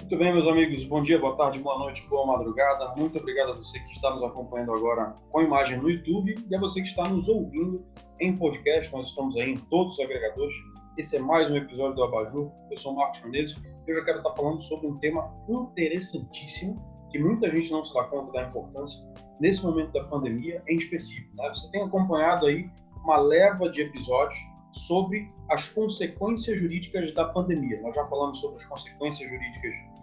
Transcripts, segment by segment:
Muito bem, meus amigos. Bom dia, boa tarde, boa noite, boa madrugada. Muito obrigado a você que está nos acompanhando agora com imagem no YouTube e a você que está nos ouvindo em podcast. Nós estamos aí em todos os agregadores. Esse é mais um episódio do Abajur. Eu sou o Marcos Menezes. Eu já quero estar falando sobre um tema interessantíssimo que muita gente não se dá conta da importância nesse momento da pandemia em específico, né? Você tem acompanhado aí uma leva de episódios sobre as consequências jurídicas da pandemia. Nós já falamos sobre as consequências jurídicas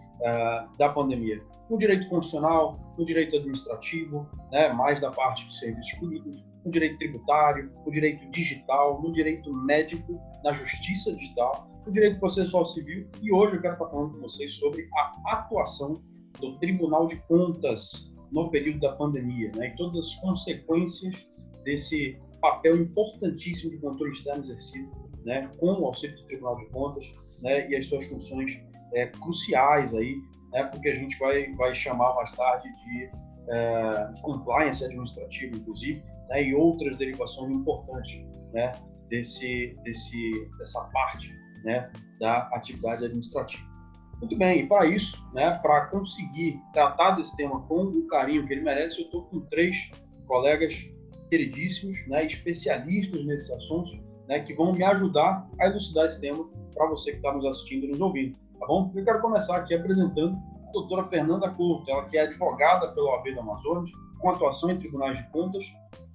da pandemia no direito constitucional, no direito administrativo, né, mais da parte de serviços públicos, no direito tributário, no direito digital, no direito médico, na justiça digital, no direito processual civil, e hoje eu quero estar falando com vocês sobre a atuação do Tribunal de Contas no período da pandemia, né, e todas as consequências desse papel importantíssimo de controle externo exercido, né, com o auxílio do Tribunal de Contas, né, e as suas funções cruciais aí, né, porque a gente vai chamar mais tarde de compliance administrativo, inclusive, né, e outras derivações importantes, né, dessa parte, né, da atividade administrativa. Muito bem, e para isso, né, para conseguir tratar desse tema com o carinho que ele merece, eu estou com 3 colegas queridíssimos, né, especialistas nesses assuntos, né, que vão me ajudar a elucidar esse tema para você que está nos assistindo e nos ouvindo, tá bom? Eu quero começar aqui apresentando a doutora Fernanda Couto, ela que é advogada pela OAB do Amazonas, com atuação em tribunais de contas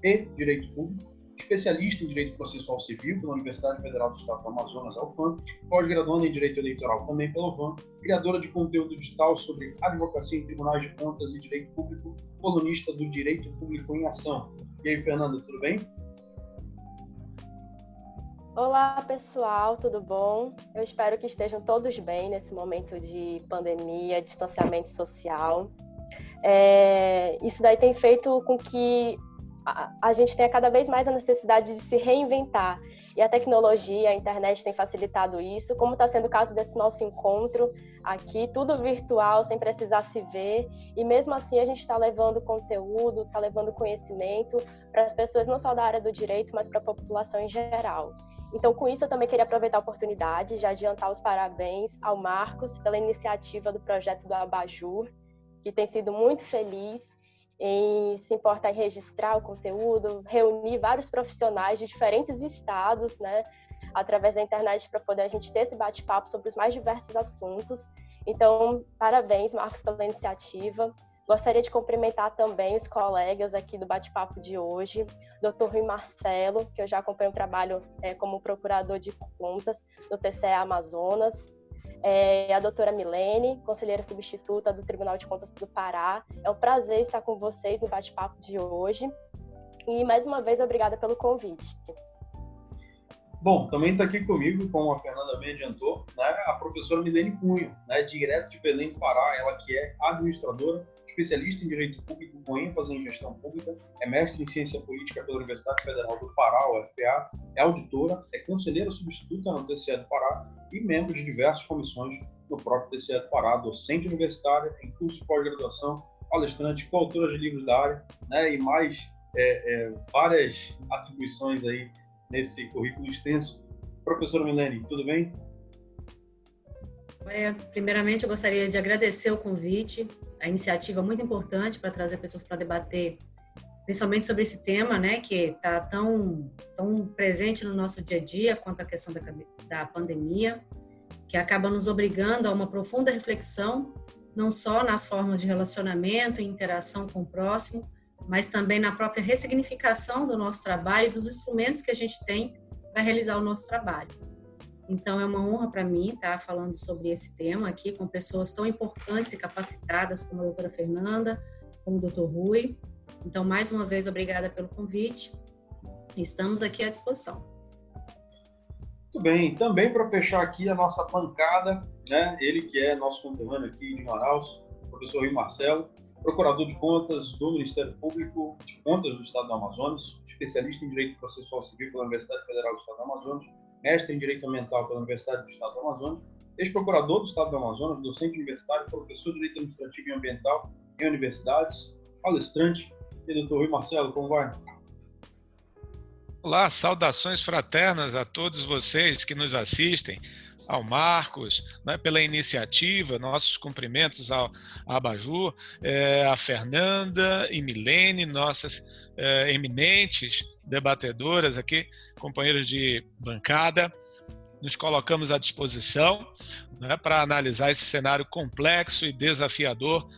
e direito público, especialista em direito processual civil pela Universidade Federal do Estado do Amazonas, a UFAM, pós-graduanda em direito eleitoral também pela UFAM, criadora de conteúdo digital sobre advocacia em tribunais de contas e direito público, colunista do Direito Público em Ação. E aí, Fernanda, tudo bem? Olá, pessoal, tudo bom? Eu espero que estejam todos bem nesse momento de pandemia, distanciamento social. Isso daí tem feito com que a gente tenha cada vez mais a necessidade de se reinventar. E a tecnologia, a internet tem facilitado isso, como está sendo o caso desse nosso encontro aqui, tudo virtual, sem precisar se ver. E mesmo assim a gente está levando conteúdo, está levando conhecimento para as pessoas não só da área do direito, mas para a população em geral. Então, com isso, eu também queria aproveitar a oportunidade de adiantar os parabéns ao Marcos pela iniciativa do projeto do Abajur, que tem sido muito feliz em se importar em registrar o conteúdo, reunir vários profissionais de diferentes estados, né, através da internet para poder a gente ter esse bate-papo sobre os mais diversos assuntos. Então, parabéns, Marcos, pela iniciativa. Gostaria de cumprimentar também os colegas aqui do bate-papo de hoje, Dr. Rui Marcelo, que eu já acompanho o trabalho como procurador de contas do TCE Amazonas, a doutora Milene, conselheira substituta do Tribunal de Contas do Pará. É um prazer estar com vocês no bate-papo de hoje. E, mais uma vez, obrigada pelo convite. Bom, também está aqui comigo, como a Fernanda bem adiantou, né, a professora Milene Cunha, né, direto de Belém do Pará, ela que é administradora, especialista em Direito Público com ênfase em Gestão Pública, é mestre em Ciência Política pela Universidade Federal do Pará, UFPA, é auditora, é conselheira substituta no TCE do Pará e membro de diversas comissões no próprio TCE do Pará, docente universitária, em curso de pós-graduação, palestrante, coautora de livros da área, né, e mais várias atribuições aí nesse currículo extenso. Professora Milene, tudo bem? Primeiramente, eu gostaria de agradecer o convite, a iniciativa muito importante para trazer pessoas para debater, principalmente sobre esse tema, né, que está tão presente no nosso dia a dia quanto a questão da pandemia, que acaba nos obrigando a uma profunda reflexão, não só nas formas de relacionamento e interação com o próximo, mas também na própria ressignificação do nosso trabalho e dos instrumentos que a gente tem para realizar o nosso trabalho. Então, é uma honra para mim estar falando sobre esse tema aqui com pessoas tão importantes e capacitadas como a doutora Fernanda, como o doutor Rui. Então, mais uma vez, obrigada pelo convite. Estamos aqui à disposição. Muito bem. Também para fechar aqui a nossa bancada, né, ele que é nosso conterrâneo aqui de Manaus, o professor Rui Marcelo, procurador de contas do Ministério Público de Contas do Estado do Amazonas, especialista em Direito Processual Civil pela Universidade Federal do Estado do Amazonas, mestre em Direito Ambiental pela Universidade do Estado do Amazonas, ex-procurador do Estado do Amazonas, docente universitário, professor de Direito Administrativo e Ambiental em universidades, palestrante. E doutor Rui Marcelo, como vai? Olá, saudações fraternas a todos vocês que nos assistem. ao Marcos, né, pela iniciativa, nossos cumprimentos à Abajur, a Fernanda e Milene, nossas eminentes debatedoras aqui, companheiros de bancada. Nos colocamos à disposição, né, para analisar esse cenário complexo e desafiador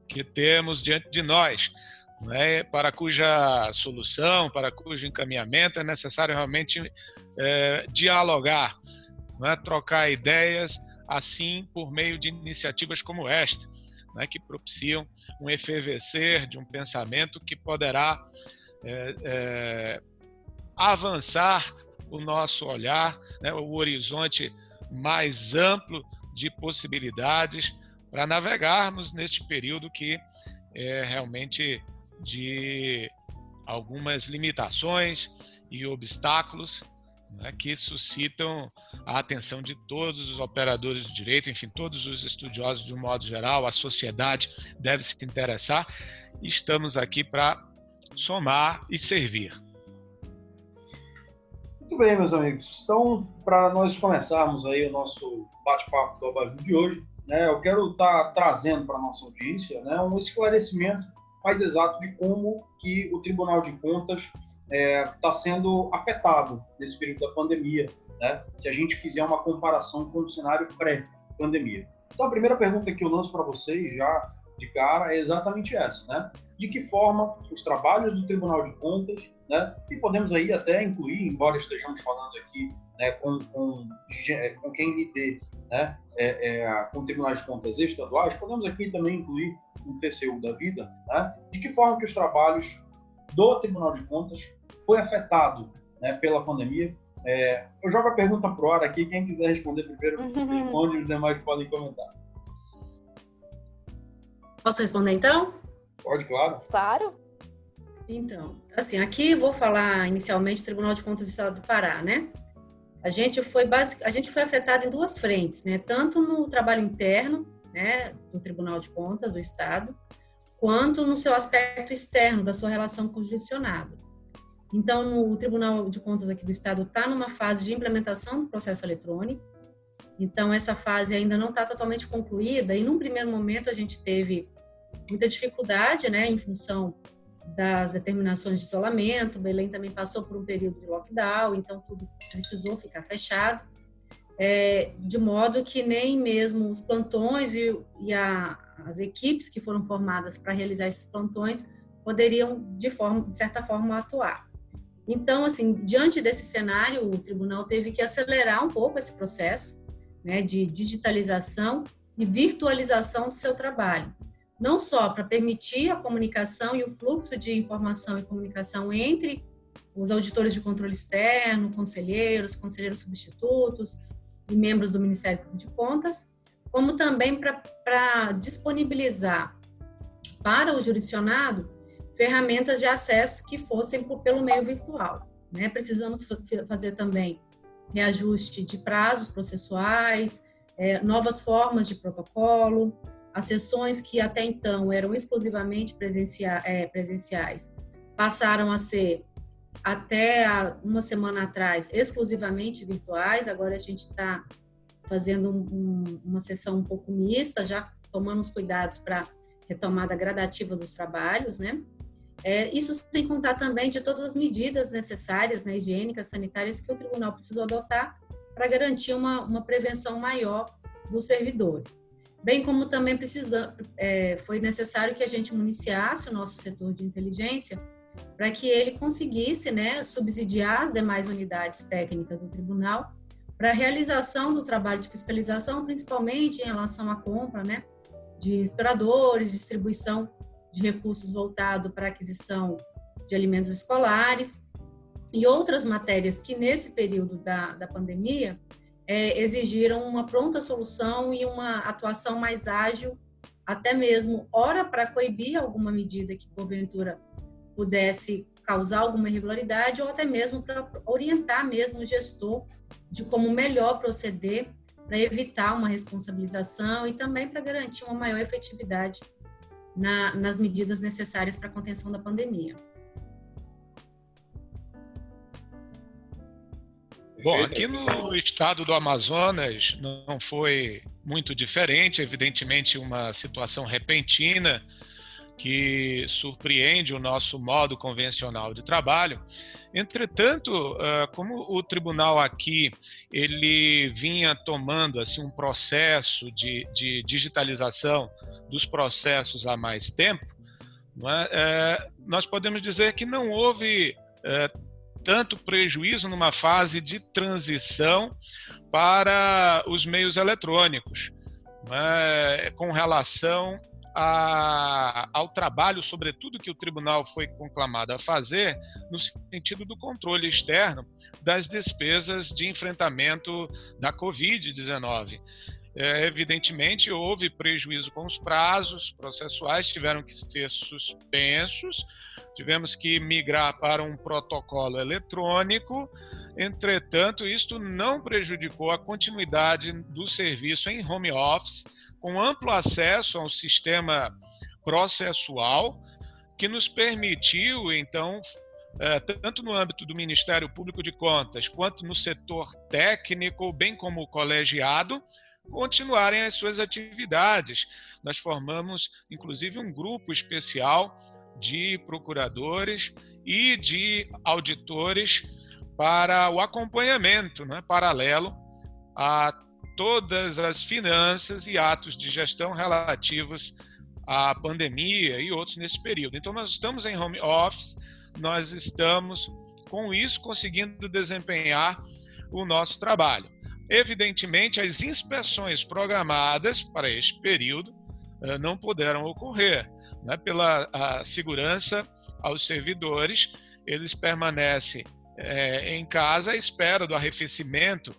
que temos diante de nós, né, para cuja solução, para cujo encaminhamento é necessário realmente dialogar, né, trocar ideias, assim por meio de iniciativas como esta, né, que propiciam um efervescer de um pensamento que poderá avançar o nosso olhar, né, o horizonte mais amplo de possibilidades para navegarmos neste período que é realmente de algumas limitações e obstáculos, né, que suscitam a atenção de todos os operadores do direito, enfim, todos os estudiosos de um modo geral, a sociedade deve se interessar. Estamos aqui para somar e servir. Muito bem, meus amigos. Então, para nós começarmos aí o nosso bate-papo do Abajur de hoje, né, eu quero estar trazendo para a nossa audiência, né, um esclarecimento mais exato de como que o Tribunal de Contas está sendo afetado nesse período da pandemia, né, se a gente fizer uma comparação com o cenário pré-pandemia. Então, a primeira pergunta que eu lanço para vocês já de cara é exatamente essa, né? De que forma os trabalhos do Tribunal de Contas, né, e podemos aí até incluir, embora estejamos falando aqui, né, com quem lide, né, com tribunais de contas estaduais, podemos aqui também incluir um TCU da vida, né, de que forma que os trabalhos do Tribunal de Contas foi afetado, né, pela pandemia. Eu jogo a pergunta pro ar aqui, quem quiser responder primeiro responde, os demais podem comentar. Posso responder então? Pode, claro. Claro. Então, assim, aqui vou falar inicialmente do Tribunal de Contas do Estado do Pará, né? A gente foi afetado em duas frentes, né? Tanto no trabalho interno, né, do Tribunal de Contas do Estado, quanto no seu aspecto externo da sua relação com o jurisdicionado. Então, o Tribunal de Contas aqui do Estado está numa fase de implementação do processo eletrônico. Então, essa fase ainda não está totalmente concluída e, num primeiro momento, a gente teve muita dificuldade, né, em função das determinações de isolamento. Belém também passou por um período de lockdown, então tudo precisou ficar fechado, de modo que nem mesmo os plantões e as equipes que foram formadas para realizar esses plantões poderiam, de certa forma, atuar. Então, assim, diante desse cenário, o tribunal teve que acelerar um pouco esse processo, né, de digitalização e virtualização do seu trabalho. Não só para permitir a comunicação e o fluxo de informação e comunicação entre os auditores de controle externo, conselheiros substitutos e membros do Ministério Público de Contas, como também para disponibilizar para o jurisdicionado ferramentas de acesso que fossem pelo meio virtual, né? Precisamos fazer também reajuste de prazos processuais, novas formas de protocolo. As sessões que até então eram exclusivamente presenciais passaram a ser, até uma semana atrás, exclusivamente virtuais. Agora a gente está fazendo uma sessão um pouco mista, já tomando os cuidados para retomada gradativa dos trabalhos, né? Isso sem contar também de todas as medidas necessárias, né, higiênicas, sanitárias, que o tribunal precisou adotar para garantir uma prevenção maior dos servidores. Bem como também foi necessário que a gente municiasse o nosso setor de inteligência para que ele conseguisse, né, subsidiar as demais unidades técnicas do tribunal para a realização do trabalho de fiscalização, principalmente em relação à compra, né, de respiradores, distribuição de recursos voltado para a aquisição de alimentos escolares e outras matérias que, nesse período da pandemia, exigiram uma pronta solução e uma atuação mais ágil, até mesmo, ora para coibir alguma medida que, porventura, pudesse causar alguma irregularidade, ou até mesmo para orientar mesmo o gestor de como melhor proceder para evitar uma responsabilização e também para garantir uma maior efetividade nas medidas necessárias para a contenção da pandemia. Bom, aqui no estado do Amazonas não foi muito diferente, evidentemente uma situação repentina que surpreende o nosso modo convencional de trabalho. Entretanto, como o tribunal aqui ele vinha tomando assim um processo de digitalização dos processos há mais tempo, não é? Nós podemos dizer que não houve tanto prejuízo numa fase de transição para os meios eletrônicos, não é? Com relação ao trabalho, sobretudo, que o tribunal foi conclamado a fazer no sentido do controle externo das despesas de enfrentamento da Covid-19. Evidentemente, houve prejuízo com os prazos processuais, tiveram que ser suspensos, tivemos que migrar para um protocolo eletrônico. Entretanto, isto não prejudicou a continuidade do serviço em home office, com amplo acesso ao sistema processual, que nos permitiu, então, tanto no âmbito do Ministério Público de Contas, quanto no setor técnico, bem como o colegiado, continuarem as suas atividades. Nós formamos, inclusive, um grupo especial de procuradores e de auditores para o acompanhamento, né, paralelo a todas as finanças e atos de gestão relativos à pandemia e outros nesse período. Então, nós estamos em home office, nós estamos, com isso, conseguindo desempenhar o nosso trabalho. Evidentemente, as inspeções programadas para este período não puderam ocorrer, né? Pela segurança aos servidores, eles permanecem em casa à espera do arrefecimento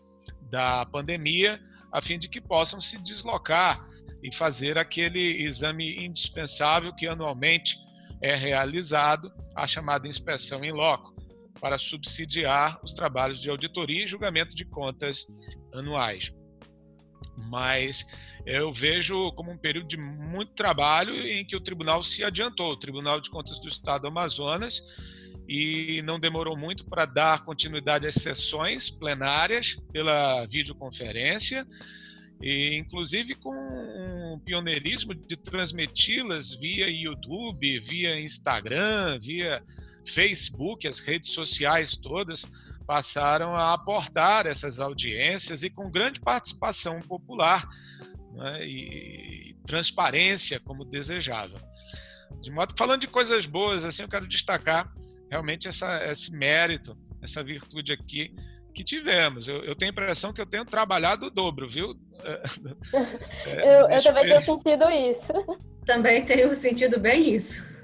da pandemia, a fim de que possam se deslocar e fazer aquele exame indispensável que anualmente é realizado, a chamada inspeção in loco, para subsidiar os trabalhos de auditoria e julgamento de contas anuais. Mas eu vejo como um período de muito trabalho em que o tribunal se adiantou, o Tribunal de Contas do Estado do Amazonas, e não demorou muito para dar continuidade às sessões plenárias pela videoconferência, e inclusive com um pioneirismo de transmiti-las via YouTube, via Instagram, via Facebook, as redes sociais todas passaram a aportar essas audiências e com grande participação popular, né, e transparência como desejava. De modo que, falando de coisas boas, assim, eu quero destacar realmente esse mérito, essa virtude aqui que tivemos. Eu tenho a impressão que eu tenho trabalhado o dobro, viu? Eu também tenho sentido isso. Também tenho sentido bem isso.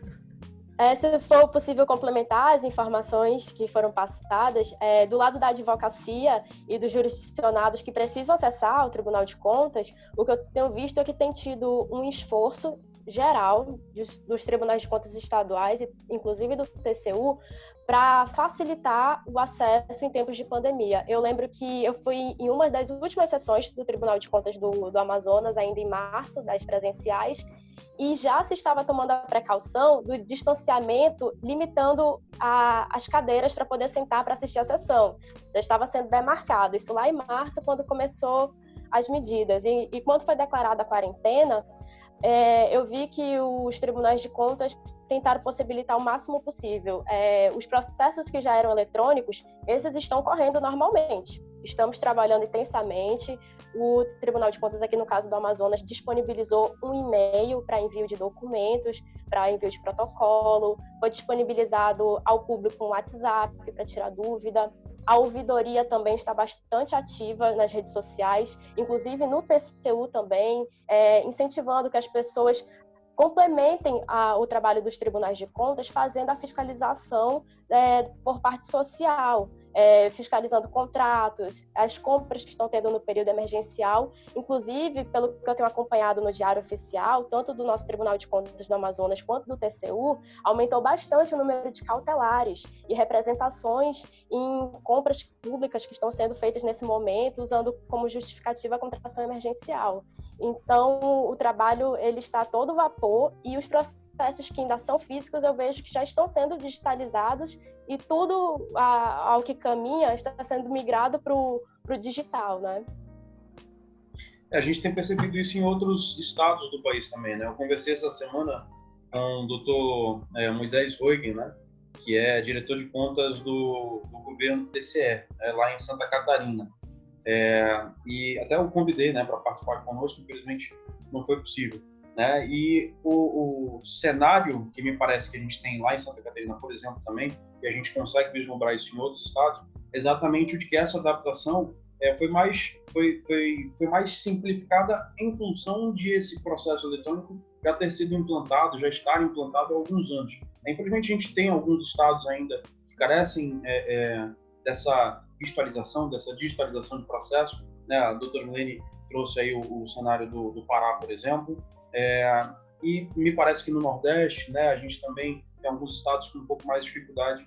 Se for possível complementar as informações que foram passadas, do lado da advocacia e dos jurisdicionados que precisam acessar o Tribunal de Contas, o que eu tenho visto é que tem tido um esforço geral dos tribunais de contas estaduais, inclusive do TCU, para facilitar o acesso em tempos de pandemia. Eu lembro que eu fui em uma das últimas sessões do Tribunal de Contas do Amazonas, ainda em março, das presenciais, e já se estava tomando a precaução do distanciamento, limitando as cadeiras para poder sentar para assistir a sessão. Já estava sendo demarcado, isso lá em março, quando começou as medidas. E quando foi declarada a quarentena, eu vi que os tribunais de contas tentaram possibilitar o máximo possível. Os processos que já eram eletrônicos, esses estão correndo normalmente. Estamos trabalhando intensamente. O Tribunal de Contas, aqui no caso do Amazonas, disponibilizou um e-mail para envio de documentos, para envio de protocolo. Foi disponibilizado ao público um WhatsApp para tirar dúvida. A ouvidoria também está bastante ativa nas redes sociais, inclusive no TCU também, incentivando que as pessoas complementem o trabalho dos tribunais de contas, fazendo a fiscalização por parte social, fiscalizando contratos, as compras que estão tendo no período emergencial. Inclusive, pelo que eu tenho acompanhado no Diário Oficial, tanto do nosso Tribunal de Contas do Amazonas quanto do TCU, aumentou bastante o número de cautelares e representações em compras públicas que estão sendo feitas nesse momento, usando como justificativa a contratação emergencial. Então, o trabalho ele está a todo vapor e os processos processos que ainda são físicos, eu vejo que já estão sendo digitalizados e tudo ao que caminha está sendo migrado para o digital, né? A gente tem percebido isso em outros estados do país também, né? Eu conversei essa semana com o doutor Moisés Huygen, né? Que é diretor de contas do governo TCE, lá em Santa Catarina. E até eu convidei, né, para participar conosco, infelizmente não foi possível, né? E o cenário que me parece que a gente tem lá em Santa Catarina, por exemplo, também, e a gente consegue vislumbrar isso em outros estados, é exatamente o de que essa adaptação foi mais simplificada em função de esse processo eletrônico já ter sido implantado, já estar implantado há alguns anos. Infelizmente, a gente tem alguns estados ainda que carecem dessa digitalização de processo, né? A doutora Milene trouxe aí o cenário do Pará, por exemplo, e me parece que no Nordeste, né, a gente também tem alguns estados com um pouco mais de dificuldade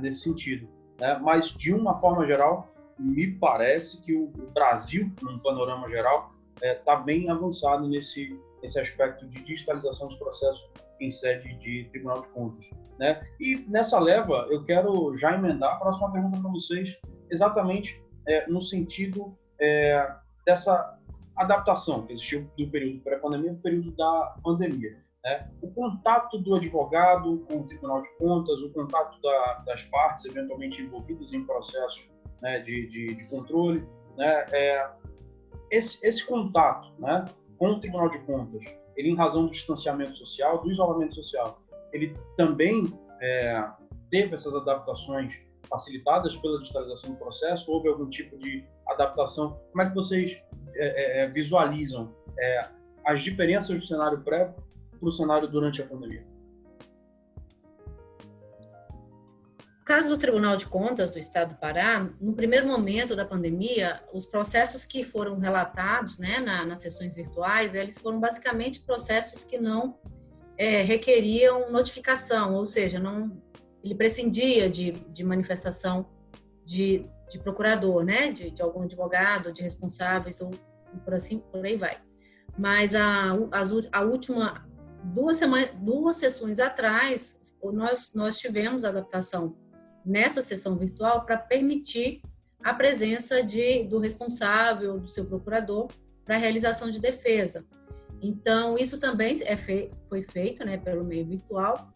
nesse sentido, né? Mas, de uma forma geral, me parece que o Brasil, num panorama geral, está bem avançado nesse aspecto de digitalização dos processos em sede de Tribunal de Contas, né? E nessa leva, eu quero já emendar a próxima pergunta para vocês, exatamente no sentido dessa adaptação que existiu do período pré-pandemia para o período da pandemia, né? O contato do advogado com o Tribunal de Contas, o contato das partes eventualmente envolvidas em processos, né, de controle, né? Esse contato, né, com o Tribunal de Contas, ele, em razão do distanciamento social, do isolamento social, ele também teve essas adaptações facilitadas pela digitalização do processo? Houve algum tipo de adaptação? Como é que vocês visualizam as diferenças do cenário pré para o cenário durante a pandemia? No caso do Tribunal de Contas do Estado do Pará, no primeiro momento da pandemia, os processos que foram relatados, né, nas sessões virtuais, eles foram basicamente processos que não requeriam notificação, ou seja, ele prescindia de manifestação de procurador, né, de algum advogado, de responsáveis, ou por aí vai. Mas a última duas sessões atrás, nós tivemos adaptação nessa sessão virtual para permitir a presença do responsável, do seu procurador, para a realização de defesa. Então, isso também foi feito, né, pelo meio virtual,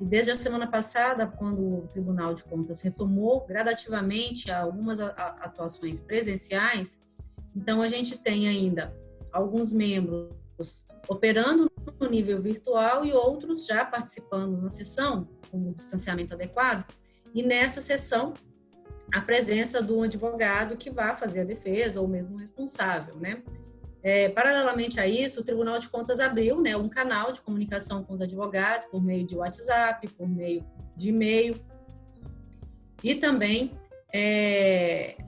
e desde a semana passada, quando o Tribunal de Contas retomou gradativamente algumas atuações presenciais, então a gente tem ainda alguns membros operando no nível virtual e outros já participando na sessão, com o distanciamento adequado, e nessa sessão, a presença do advogado que vai fazer a defesa ou mesmo o responsável, né? Paralelamente a isso, o Tribunal de Contas abriu, né, um canal de comunicação com os advogados por meio de WhatsApp, por meio de e-mail e também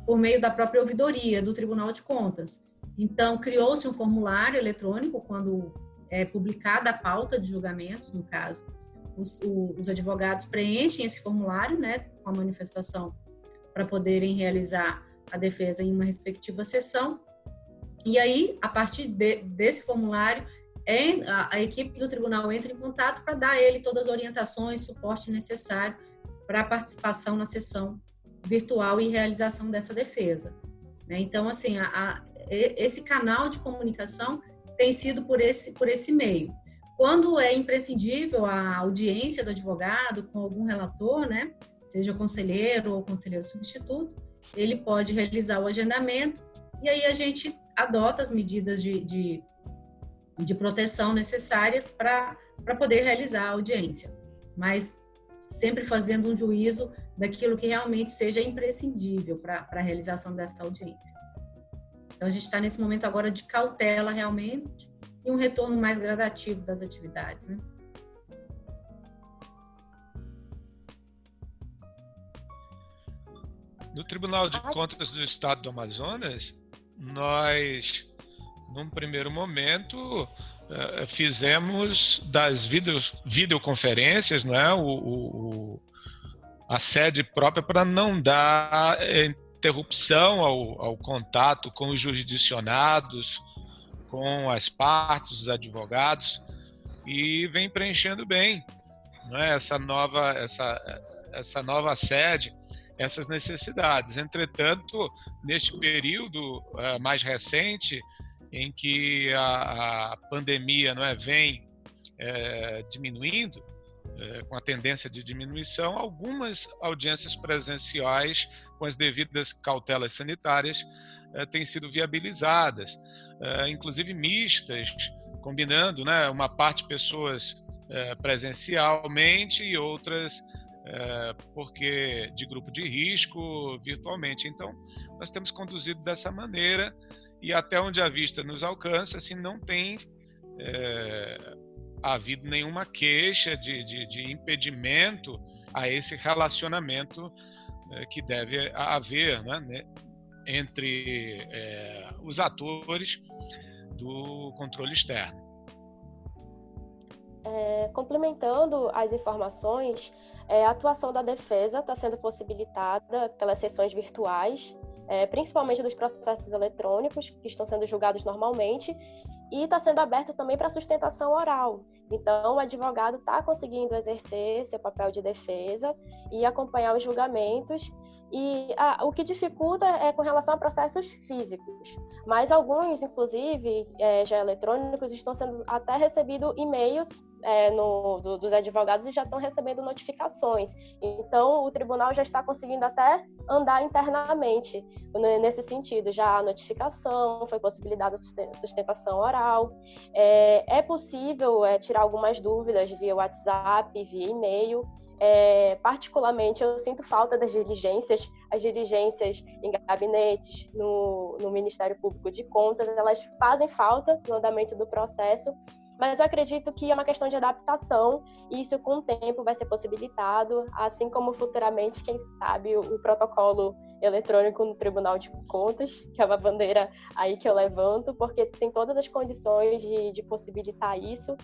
por meio da própria ouvidoria do Tribunal de Contas. Então, criou-se um formulário eletrônico quando é publicada a pauta de julgamentos, no caso. Os advogados preenchem esse formulário, né, com a manifestação para poderem realizar a defesa em uma respectiva sessão. E aí, a partir desse formulário, a equipe do tribunal entra em contato para dar a ele todas as orientações, suporte necessário para a participação na sessão virtual e realização dessa defesa, né? Então, assim, esse canal de comunicação tem sido por esse meio. Quando é imprescindível a audiência do advogado com algum relator, né, seja conselheiro ou conselheiro substituto, ele pode realizar o agendamento e aí a gente adota as medidas de proteção necessárias para poder realizar a audiência, mas sempre fazendo um juízo daquilo que realmente seja imprescindível para a realização dessa audiência. Então, a gente está nesse momento agora de cautela realmente e um retorno mais gradativo das atividades, né? No Tribunal de Contas do Estado do Amazonas, nós, num primeiro momento, fizemos das videoconferências, né, a sede própria para não dar interrupção ao contato com os jurisdicionados, com as partes, os advogados. e vem preenchendo bem, não é? essa nova sede, essas necessidades. Entretanto, neste período mais recente, em que a pandemia, não é, vem diminuindo, com a tendência de diminuição, algumas audiências presenciais, com as devidas cautelas sanitárias, têm sido viabilizadas, inclusive mistas, combinando, né, uma parte de pessoas presencialmente e outras porque de grupo de risco virtualmente. Então, nós temos conduzido dessa maneira e até onde a vista nos alcança, assim, não tem havido nenhuma queixa de impedimento a esse relacionamento que deve haver, né, entre os atores do controle externo. Complementando as informações, a atuação da defesa está sendo possibilitada pelas sessões virtuais, principalmente dos processos eletrônicos, que estão sendo julgados normalmente, e está sendo aberto também para sustentação oral. Então, o advogado está conseguindo exercer seu papel de defesa e acompanhar os julgamentos. E o que dificulta é com relação a processos físicos. Mas alguns, inclusive, já eletrônicos, estão sendo até recebidos e-mails dos advogados e já estão recebendo notificações. Então, o tribunal já está conseguindo até andar internamente nesse sentido. Já há notificação, foi possibilitada a sustentação oral. É possível tirar algumas dúvidas via WhatsApp, via e-mail. Particularmente, eu sinto falta das diligências. As diligências em gabinetes, no Ministério Público de Contas, elas fazem falta no andamento do processo, mas eu acredito que é uma questão de adaptação e isso com o tempo vai ser possibilitado, assim como futuramente, quem sabe, o protocolo eletrônico no Tribunal de Contas, que é uma bandeira aí que eu levanto, porque tem todas as condições de possibilitar isso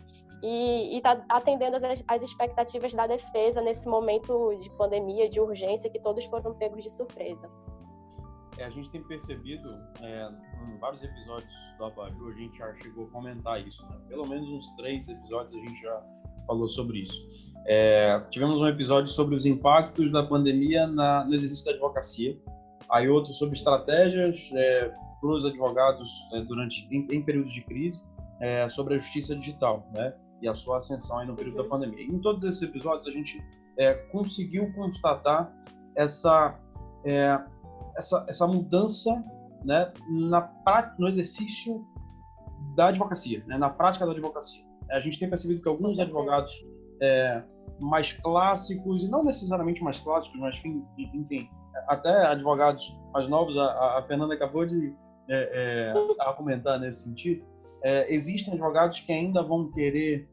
e está atendendo as expectativas da defesa nesse momento de pandemia, de urgência, que todos foram pegos de surpresa. A gente tem percebido, em vários episódios do Abajur, a gente já chegou a comentar isso, né? Pelo menos uns 3 episódios a gente já falou sobre isso. Tivemos um episódio sobre os impactos da pandemia no exercício da advocacia, aí outro sobre estratégias para os advogados em períodos de crise, sobre a justiça digital, né? E a sua ascensão aí no período da pandemia. Em todos esses episódios a gente conseguiu constatar essa mudança, né, no exercício da advocacia, né, na prática da advocacia. A gente tem percebido que alguns advogados mais clássicos, e não necessariamente mais clássicos, mas enfim, até advogados mais novos, a Fernanda acabou de argumentar nesse sentido, existem advogados que ainda vão querer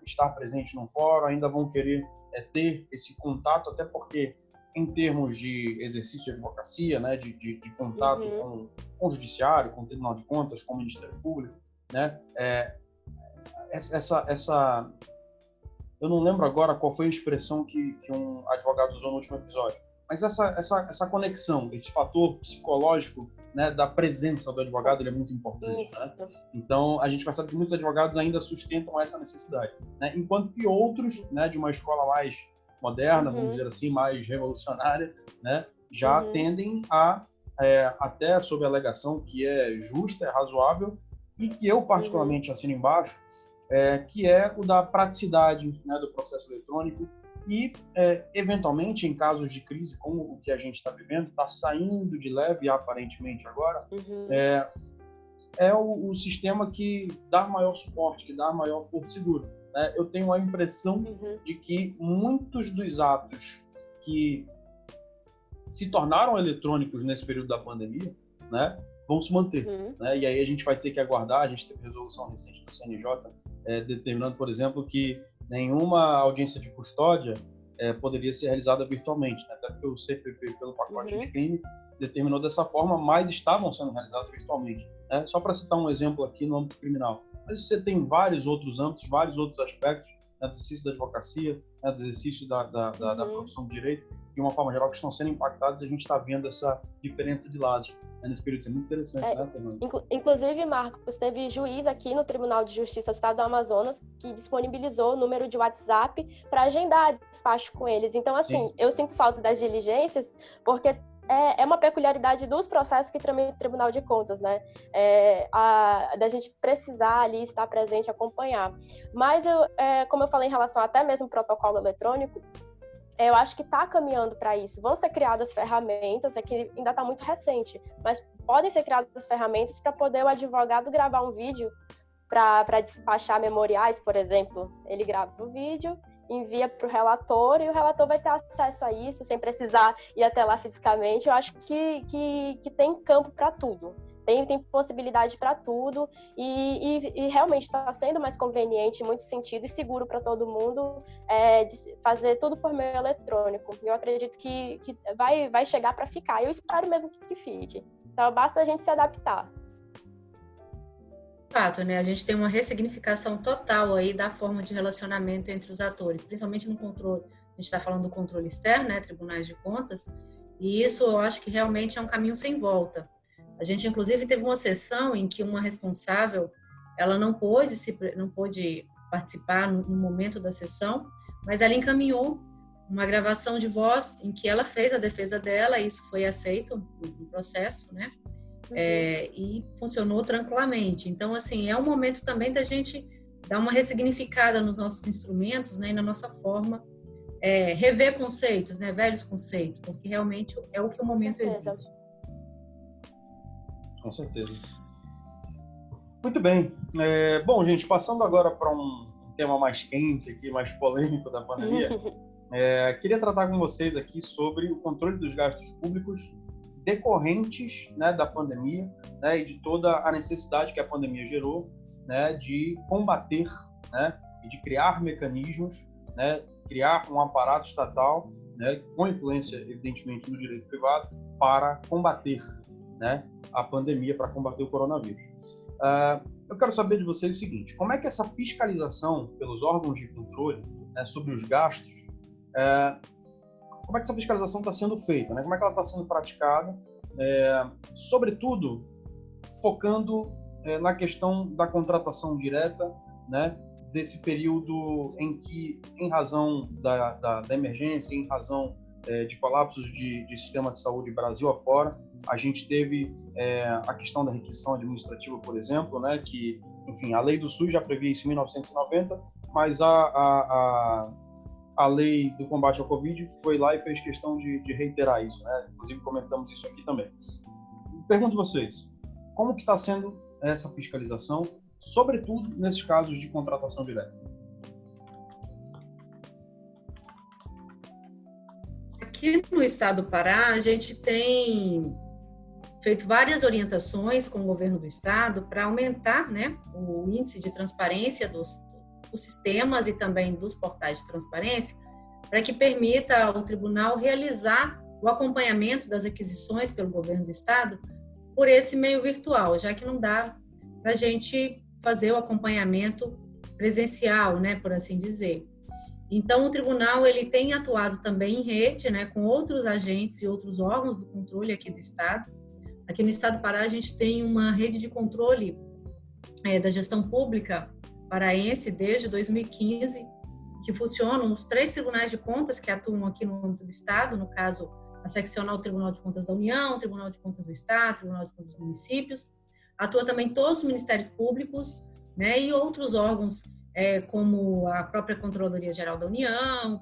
estar presentes no fórum, ainda vão querer ter esse contato, até porque em termos de exercício de advocacia, né, de contato com o judiciário, com o Tribunal de Contas, com o Ministério Público, né, eu não lembro agora qual foi a expressão que um advogado usou no último episódio, mas essa conexão, esse fator psicológico, né, da presença do advogado, ele é muito importante, né? Então, a gente percebe que muitos advogados ainda sustentam essa necessidade, né, enquanto que outros, né, de uma escola mais moderna, vamos dizer assim, mais revolucionária, né, já tendem a, até sob a alegação que é justa, é razoável, e que eu particularmente assino embaixo, que é o da praticidade, né, do processo eletrônico e, eventualmente, em casos de crise, como o que a gente está vivendo, está saindo de leve, aparentemente agora, é o sistema que dá maior suporte, que dá maior porto seguro. Eu tenho a impressão de que muitos dos atos que se tornaram eletrônicos nesse período da pandemia, né, vão se manter. Né? E aí a gente vai ter que aguardar. A gente teve resolução recente do CNJ determinando, por exemplo, que nenhuma audiência de custódia poderia ser realizada virtualmente, né? Até porque o CPP, pelo pacote anticrime, determinou dessa forma, mas estavam sendo realizados virtualmente. Né? Só para citar um exemplo aqui no âmbito criminal. Mas você tem vários outros âmbitos, vários outros aspectos né, do exercício da advocacia, né, do exercício da profissão de direito, de uma forma geral, que estão sendo impactados, e a gente está vendo essa diferença de lados, né, nesse período. Isso é muito interessante, né, Fernanda? Inclusive, Marcos, teve juiz aqui no Tribunal de Justiça do Estado do Amazonas que disponibilizou o número de WhatsApp para agendar despacho com eles. Então, assim, eu sinto falta das diligências, porque é uma peculiaridade dos processos que tramitam o Tribunal de Contas, né? Da gente precisar ali estar presente, acompanhar. Mas, como eu falei em relação até mesmo ao protocolo eletrônico, eu acho que está caminhando para isso. Vão ser criadas ferramentas, que ainda está muito recente, mas podem ser criadas ferramentas para poder o advogado gravar um vídeo para despachar memoriais, por exemplo. Ele grava o vídeo, envia para o relator, e o relator vai ter acesso a isso sem precisar ir até lá fisicamente. Eu acho que tem campo para tudo. Tem possibilidade para tudo, e realmente está sendo mais conveniente, em muito sentido, e seguro para todo mundo de fazer tudo por meio eletrônico. Eu acredito que vai chegar para ficar. Eu espero mesmo que fique. Então, basta a gente se adaptar. Fato, né? A gente tem uma ressignificação total aí da forma de relacionamento entre os atores, principalmente no controle. A gente está falando do controle externo, né? Tribunais de Contas, e isso eu acho que realmente é um caminho sem volta. A gente, inclusive, teve uma sessão em que uma responsável, ela não pôde participar no momento da sessão, mas ela encaminhou uma gravação de voz em que ela fez a defesa dela, e isso foi aceito no processo, né? E funcionou tranquilamente. Então, assim, é um momento também da gente dar uma ressignificada nos nossos instrumentos, né, e na nossa forma, rever conceitos, né, velhos conceitos, porque realmente é o que o momento exige. Com certeza. Muito bem. Bom, gente, passando agora para um tema mais quente aqui, mais polêmico da pandemia, queria tratar com vocês aqui sobre o controle dos gastos públicos decorrentes, né, da pandemia, né, e de toda a necessidade que a pandemia gerou, né, de combater, né, e de criar mecanismos, né, criar um aparato estatal, né, com influência, evidentemente, no direito privado, para combater, né, a pandemia, para combater o coronavírus. Eu quero saber de vocês o seguinte: como é que essa fiscalização pelos órgãos de controle, né, sobre os gastos, como é que essa fiscalização está sendo feita, né? Como é que ela está sendo praticada, sobretudo focando na questão da contratação direta, né, desse período em que, em razão da emergência, em razão de colapsos de sistema de saúde Brasil afora, a gente teve a questão da requisição administrativa, por exemplo, né, que, enfim, a lei do SUS já previa isso em 1990, mas a lei do combate ao Covid foi lá e fez questão de reiterar isso, né? Inclusive comentamos isso aqui também. Pergunto a vocês, como que está sendo essa fiscalização, sobretudo nesses casos de contratação direta? Aqui no estado do Pará, a gente tem feito várias orientações com o governo do estado para aumentar, né, o índice de transparência dos sistemas e também dos portais de transparência, para que permita ao tribunal realizar o acompanhamento das requisições pelo governo do estado por esse meio virtual, já que não dá para a gente fazer o acompanhamento presencial, né, por assim dizer. Então, o tribunal ele tem atuado também em rede, né, com outros agentes e outros órgãos do controle aqui do estado. Aqui no estado do Pará, a gente tem uma rede de controle da gestão pública paraense desde 2015, que funcionam os 3 tribunais de contas que atuam aqui no âmbito do estado, no caso, a seccional Tribunal de Contas da União, Tribunal de Contas do Estado, Tribunal de Contas dos Municípios. Atua também todos os ministérios públicos, né, e outros órgãos, como a própria Controladoria Geral da União,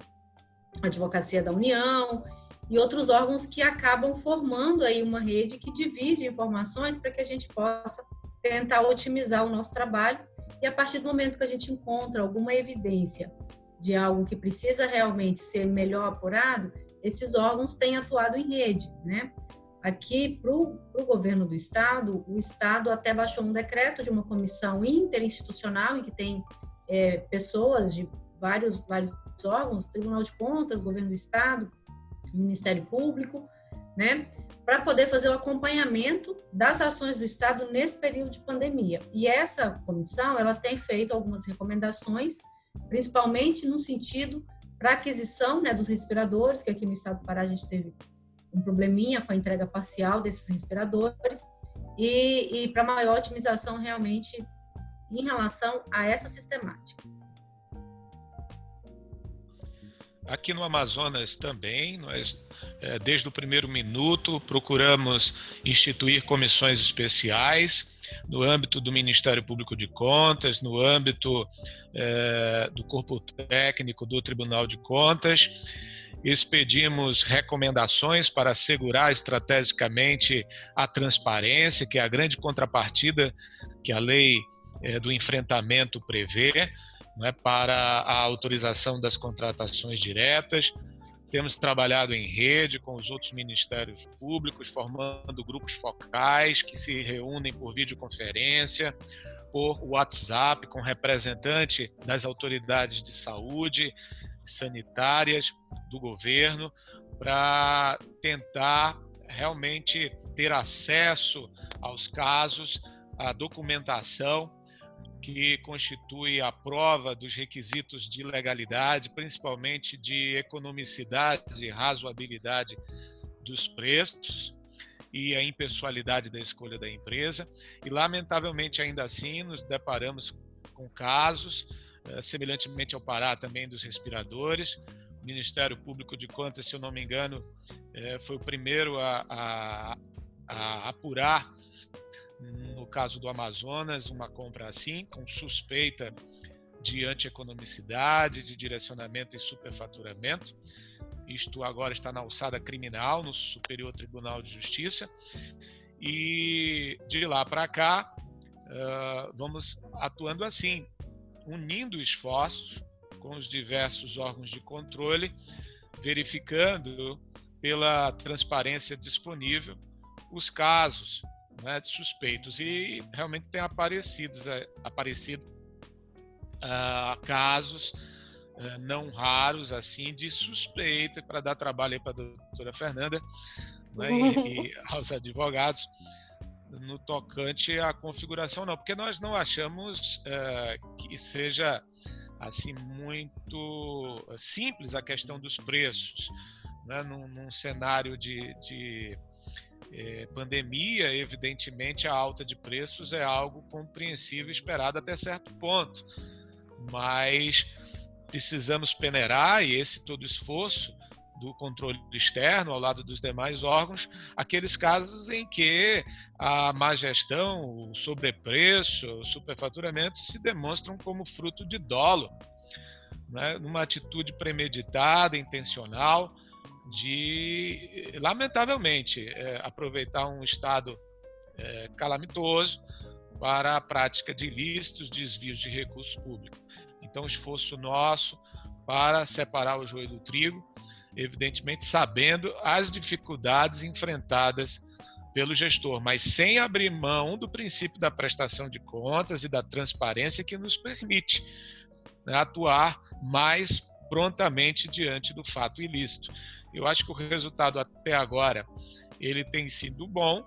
a Advocacia da União, e outros órgãos que acabam formando aí uma rede que divide informações para que a gente possa tentar otimizar o nosso trabalho. E a partir do momento que a gente encontra alguma evidência de algo que precisa realmente ser melhor apurado, esses órgãos têm atuado em rede, né? Aqui, para o governo do estado, o estado até baixou um decreto de uma comissão interinstitucional em que tem pessoas de vários órgãos, Tribunal de Contas, governo do estado, Ministério Público, né, para poder fazer o acompanhamento das ações do estado nesse período de pandemia. E essa comissão, ela tem feito algumas recomendações principalmente no sentido para aquisição, né, dos respiradores, que aqui no estado do Pará a gente teve um probleminha com a entrega parcial desses respiradores, e para maior otimização realmente em relação a essa sistemática. Aqui no Amazonas também, nós, desde o primeiro minuto, procuramos instituir comissões especiais no âmbito do Ministério Público de Contas, no âmbito do corpo técnico do Tribunal de Contas. Expedimos recomendações para assegurar estrategicamente a transparência, que é a grande contrapartida que a lei do enfrentamento prevê, né, para a autorização das contratações diretas. Temos trabalhado em rede com os outros ministérios públicos, formando grupos focais que se reúnem por videoconferência, por WhatsApp, com representante das autoridades de saúde, sanitárias, do governo, para tentar realmente ter acesso aos casos, à documentação que constitui a prova dos requisitos de legalidade, principalmente de economicidade e razoabilidade dos preços e a impessoalidade da escolha da empresa. E, lamentavelmente, ainda assim, nos deparamos com casos, semelhantemente ao Pará, também dos respiradores. O Ministério Público de Contas, se eu não me engano, foi o primeiro a apurar, no caso do Amazonas, uma compra assim, com suspeita de antieconomicidade, de direcionamento e superfaturamento. Isto agora está na alçada criminal, no Superior Tribunal de Justiça. E de lá para cá, vamos atuando assim, unindo esforços com os diversos órgãos de controle, verificando pela transparência disponível os casos, né, suspeitos, e realmente tem aparecido casos não raros assim de suspeita, para dar trabalho para a doutora Fernanda, né, e aos advogados no tocante à configuração, não, porque nós não achamos que seja assim muito simples a questão dos preços, né, num cenário de pandemia. Evidentemente, a alta de preços é algo compreensível, esperado até certo ponto, mas precisamos peneirar, e esse todo o esforço do controle externo ao lado dos demais órgãos, aqueles casos em que a má gestão, o sobrepreço, o superfaturamento se demonstram como fruto de dolo, né, numa atitude premeditada, intencional, de, lamentavelmente, aproveitar um estado calamitoso para a prática de ilícitos, desvios de recursos públicos. Então, esforço nosso para separar o joio do trigo, evidentemente sabendo as dificuldades enfrentadas pelo gestor, mas sem abrir mão do princípio da prestação de contas e da transparência, que nos permite, né, atuar mais prontamente diante do fato ilícito. Eu acho que o resultado até agora ele tem sido bom,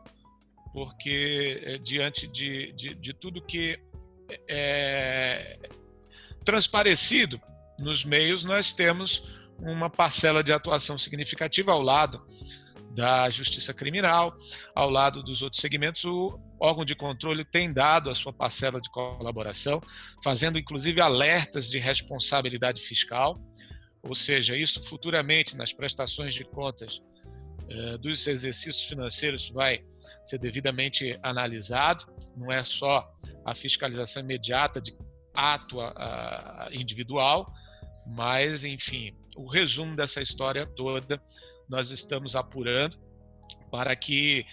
porque diante de tudo que é transparecido nos meios, nós temos uma parcela de atuação significativa ao lado da Justiça Criminal, ao lado dos outros segmentos. O órgão de controle tem dado a sua parcela de colaboração, fazendo inclusive alertas de responsabilidade fiscal, ou seja, isso futuramente nas prestações de contas dos exercícios financeiros vai ser devidamente analisado. Não é só a fiscalização imediata de ato individual, mas, enfim, o resumo dessa história toda nós estamos apurando para que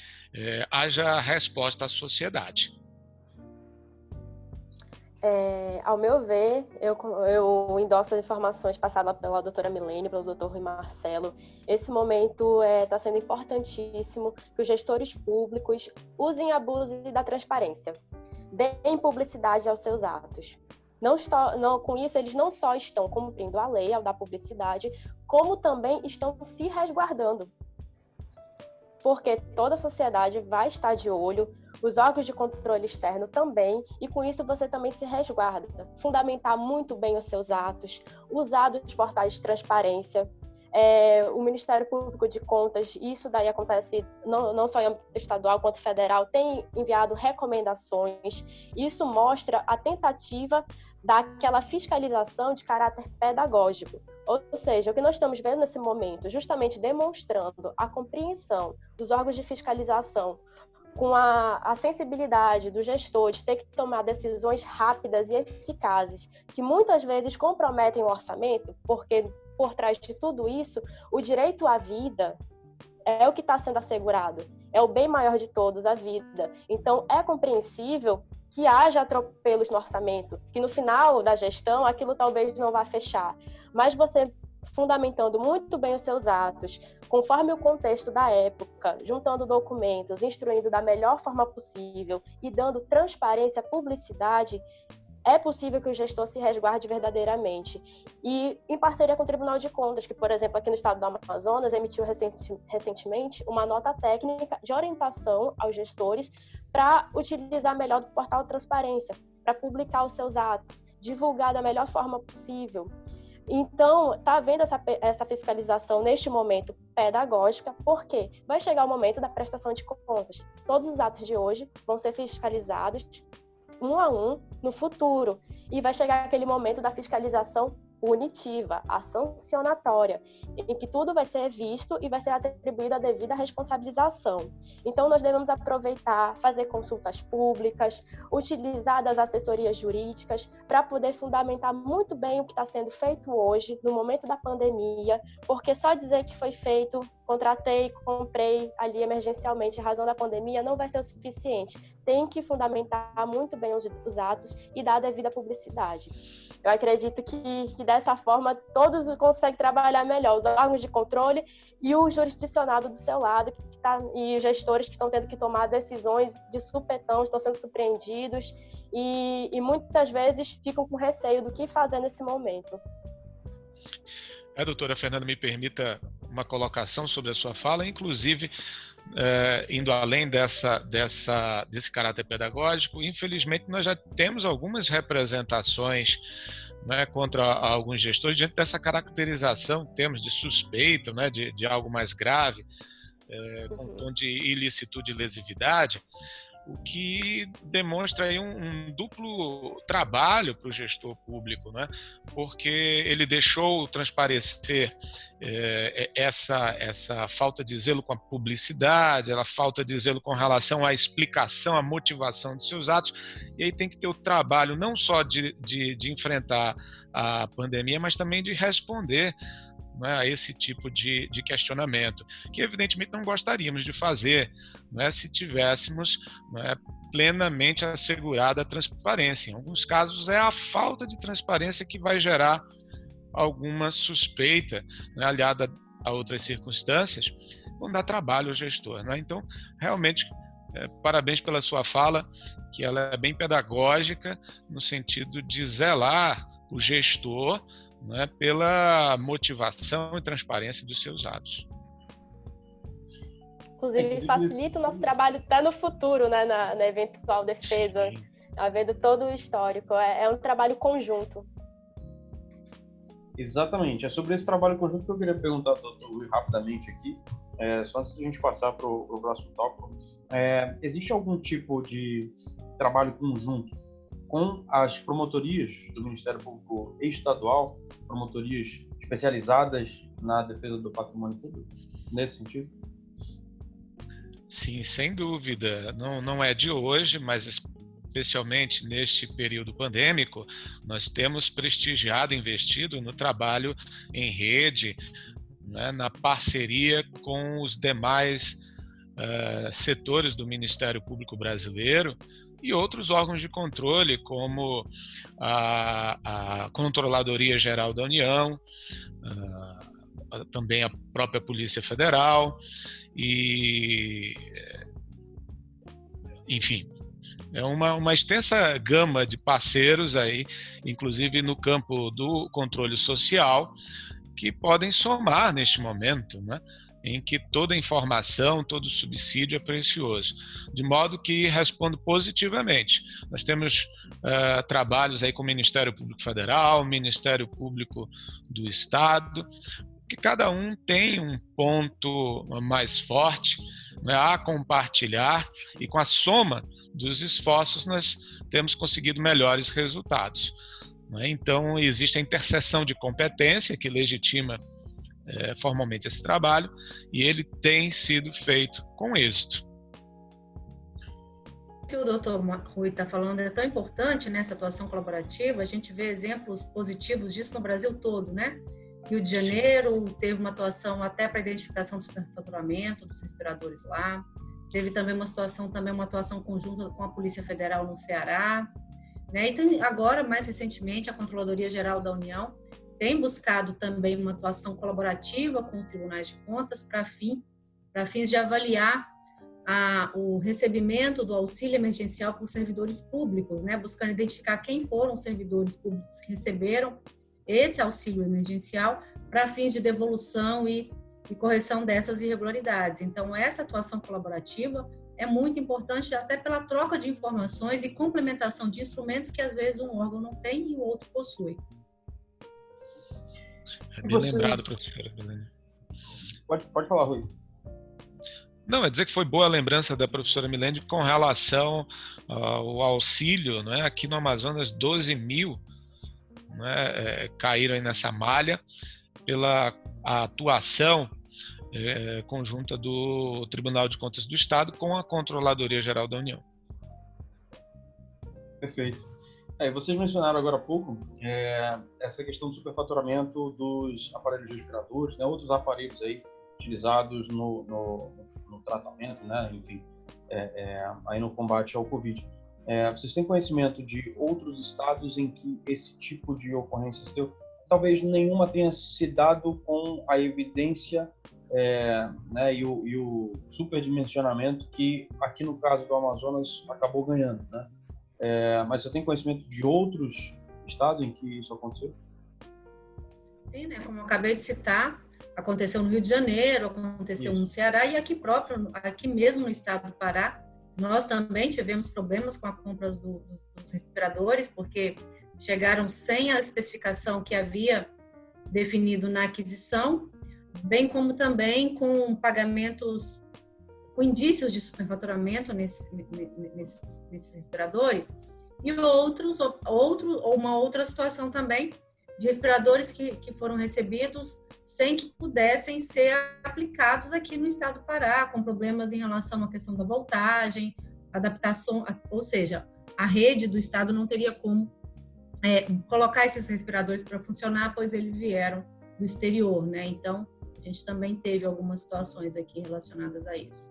haja resposta à sociedade. Ao meu ver, eu endosso as informações passadas pela doutora Milene, pelo doutor Rui Marcelo. Esse momento está sendo importantíssimo que os gestores públicos usem e abusem da transparência, deem publicidade aos seus atos. Com isso, eles não só estão cumprindo a lei ao dar publicidade, como também estão se resguardando. Porque toda a sociedade vai estar de olho os órgãos de controle externo também, e com isso você também se resguarda. Fundamentar muito bem os seus atos, usar dos portais de transparência. O Ministério Público de Contas, isso daí acontece não só em âmbito estadual quanto federal, tem enviado recomendações. Isso mostra a tentativa daquela fiscalização de caráter pedagógico. Ou seja, o que nós estamos vendo nesse momento, justamente demonstrando a compreensão dos órgãos de fiscalização com a sensibilidade do gestor de ter que tomar decisões rápidas e eficazes, que muitas vezes comprometem o orçamento, porque por trás de tudo isso, o direito à vida é o que está sendo assegurado, é o bem maior de todos, a vida. Então, é compreensível que haja atropelos no orçamento, que no final da gestão aquilo talvez não vá fechar, mas você fundamentando muito bem os seus atos, conforme o contexto da época, juntando documentos, instruindo da melhor forma possível e dando transparência, publicidade, é possível que o gestor se resguarde verdadeiramente. E em parceria com o Tribunal de Contas, que, por exemplo, aqui no estado do Amazonas, emitiu recentemente uma nota técnica de orientação aos gestores para utilizar melhor do portal de transparência, para publicar os seus atos, divulgar da melhor forma possível. Então, está havendo essa fiscalização neste momento pedagógica, porque vai chegar o momento da prestação de contas. Todos os atos de hoje vão ser fiscalizados um a um no futuro, e vai chegar aquele momento da fiscalização punitiva, a sancionatória, em que tudo vai ser visto e vai ser atribuído a devida responsabilização. Então, nós devemos aproveitar, fazer consultas públicas, utilizar das assessorias jurídicas para poder fundamentar muito bem o que está sendo feito hoje, no momento da pandemia, porque só dizer que foi feito, contratei, comprei ali emergencialmente em razão da pandemia, não vai ser o suficiente. Tem que fundamentar muito bem os atos e dar a devida publicidade. Eu acredito que dessa forma todos conseguem trabalhar melhor, os órgãos de controle e o jurisdicionado do seu lado, e os gestores que estão tendo que tomar decisões de supetão, estão sendo surpreendidos e muitas vezes ficam com receio do que fazer nesse momento. Doutora Fernanda, me permita uma colocação sobre a sua fala, inclusive indo além desse caráter pedagógico. Infelizmente, nós já temos algumas representações, né, contra alguns gestores diante dessa caracterização que temos de suspeita, né, de algo mais grave, com tom de ilicitude e lesividade, o que demonstra aí um duplo trabalho para o gestor público, né? Porque ele deixou transparecer essa falta de zelo com a publicidade, a falta de zelo com relação à explicação, à motivação de seus atos, e aí tem que ter o trabalho não só de enfrentar a pandemia, mas também de responder, né, a esse tipo de questionamento, que evidentemente não gostaríamos de fazer, né, se tivéssemos, né, plenamente assegurada a transparência. Em alguns casos é a falta de transparência que vai gerar alguma suspeita, né, aliada a outras circunstâncias, vão dar trabalho ao gestor, né? Então, realmente, parabéns pela sua fala, que ela é bem pedagógica no sentido de zelar o gestor, né, pela motivação e transparência dos seus atos. Inclusive, facilita o nosso trabalho até no futuro, né, na eventual defesa, havendo todo o histórico. É um trabalho conjunto. Exatamente. É sobre esse trabalho conjunto que eu queria perguntar ao doutor Rui rapidamente aqui, só antes de a gente passar para o próximo tópico. Existe algum tipo de trabalho conjunto com as promotorias do Ministério Público Estadual, promotorias especializadas na defesa do patrimônio público, nesse sentido? Sim, sem dúvida. Não é de hoje, mas especialmente neste período pandêmico, nós temos prestigiado e investido no trabalho em rede, né, na parceria com os demais setores do Ministério Público Brasileiro e outros órgãos de controle, como a Controladoria Geral da União, também a própria Polícia Federal, e, enfim, é uma extensa gama de parceiros aí, inclusive no campo do controle social, que podem somar neste momento, né, em que toda informação, todo subsídio é precioso. De modo que respondo positivamente. Nós temos trabalhos aí com o Ministério Público Federal, Ministério Público do Estado, que cada um tem um ponto mais forte, né, a compartilhar, e com a soma dos esforços nós temos conseguido melhores resultados. Né? Então, existe a interseção de competência que legitima formalmente esse trabalho, e ele tem sido feito com êxito. O que o doutor Rui está falando é tão importante nessa atuação colaborativa. A gente vê exemplos positivos disso no Brasil todo, né? Rio de Janeiro teve uma atuação até para a identificação do superfaturamento dos respiradores lá. Teve também uma atuação conjunta com a Polícia Federal no Ceará. Né? E agora, mais recentemente, a Controladoria Geral da União tem buscado também uma atuação colaborativa com os tribunais de contas para fins de avaliar o recebimento do auxílio emergencial por servidores públicos, né? Buscando identificar quem foram os servidores públicos que receberam esse auxílio emergencial para fins de devolução e correção dessas irregularidades. Então, essa atuação colaborativa é muito importante até pela troca de informações e complementação de instrumentos que, às vezes, um órgão não tem e o outro possui. Bem lembrado, professora Milene. Pode falar, Rui. Não, é dizer que foi boa a lembrança da professora Milene com relação ao auxílio, né? Aqui no Amazonas, 12 mil, né, caíram aí nessa malha pela atuação conjunta do Tribunal de Contas do Estado com a Controladoria Geral da União. Perfeito. Vocês mencionaram agora há pouco essa questão do superfaturamento dos aparelhos respiradores, né, outros aparelhos aí utilizados no tratamento, né, enfim, aí no combate ao Covid. Vocês têm conhecimento de outros estados em que esse tipo de ocorrência talvez nenhuma tenha se dado com a evidência né, e o superdimensionamento que aqui no caso do Amazonas acabou ganhando, né? Mas você tem conhecimento de outros estados em que isso aconteceu? Sim, né? Como eu acabei de citar, aconteceu no Rio de Janeiro, aconteceu no Ceará e aqui mesmo no estado do Pará, nós também tivemos problemas com a compra dos respiradores, porque chegaram sem a especificação que havia definido na aquisição, bem como também com pagamentos com indícios de superfaturamento nesses respiradores, e uma outra situação também de respiradores que foram recebidos sem que pudessem ser aplicados aqui no estado do Pará, com problemas em relação à questão da voltagem, adaptação, ou seja, a rede do estado não teria como colocar esses respiradores para funcionar, pois eles vieram do exterior, né? Então, a gente também teve algumas situações aqui relacionadas a isso.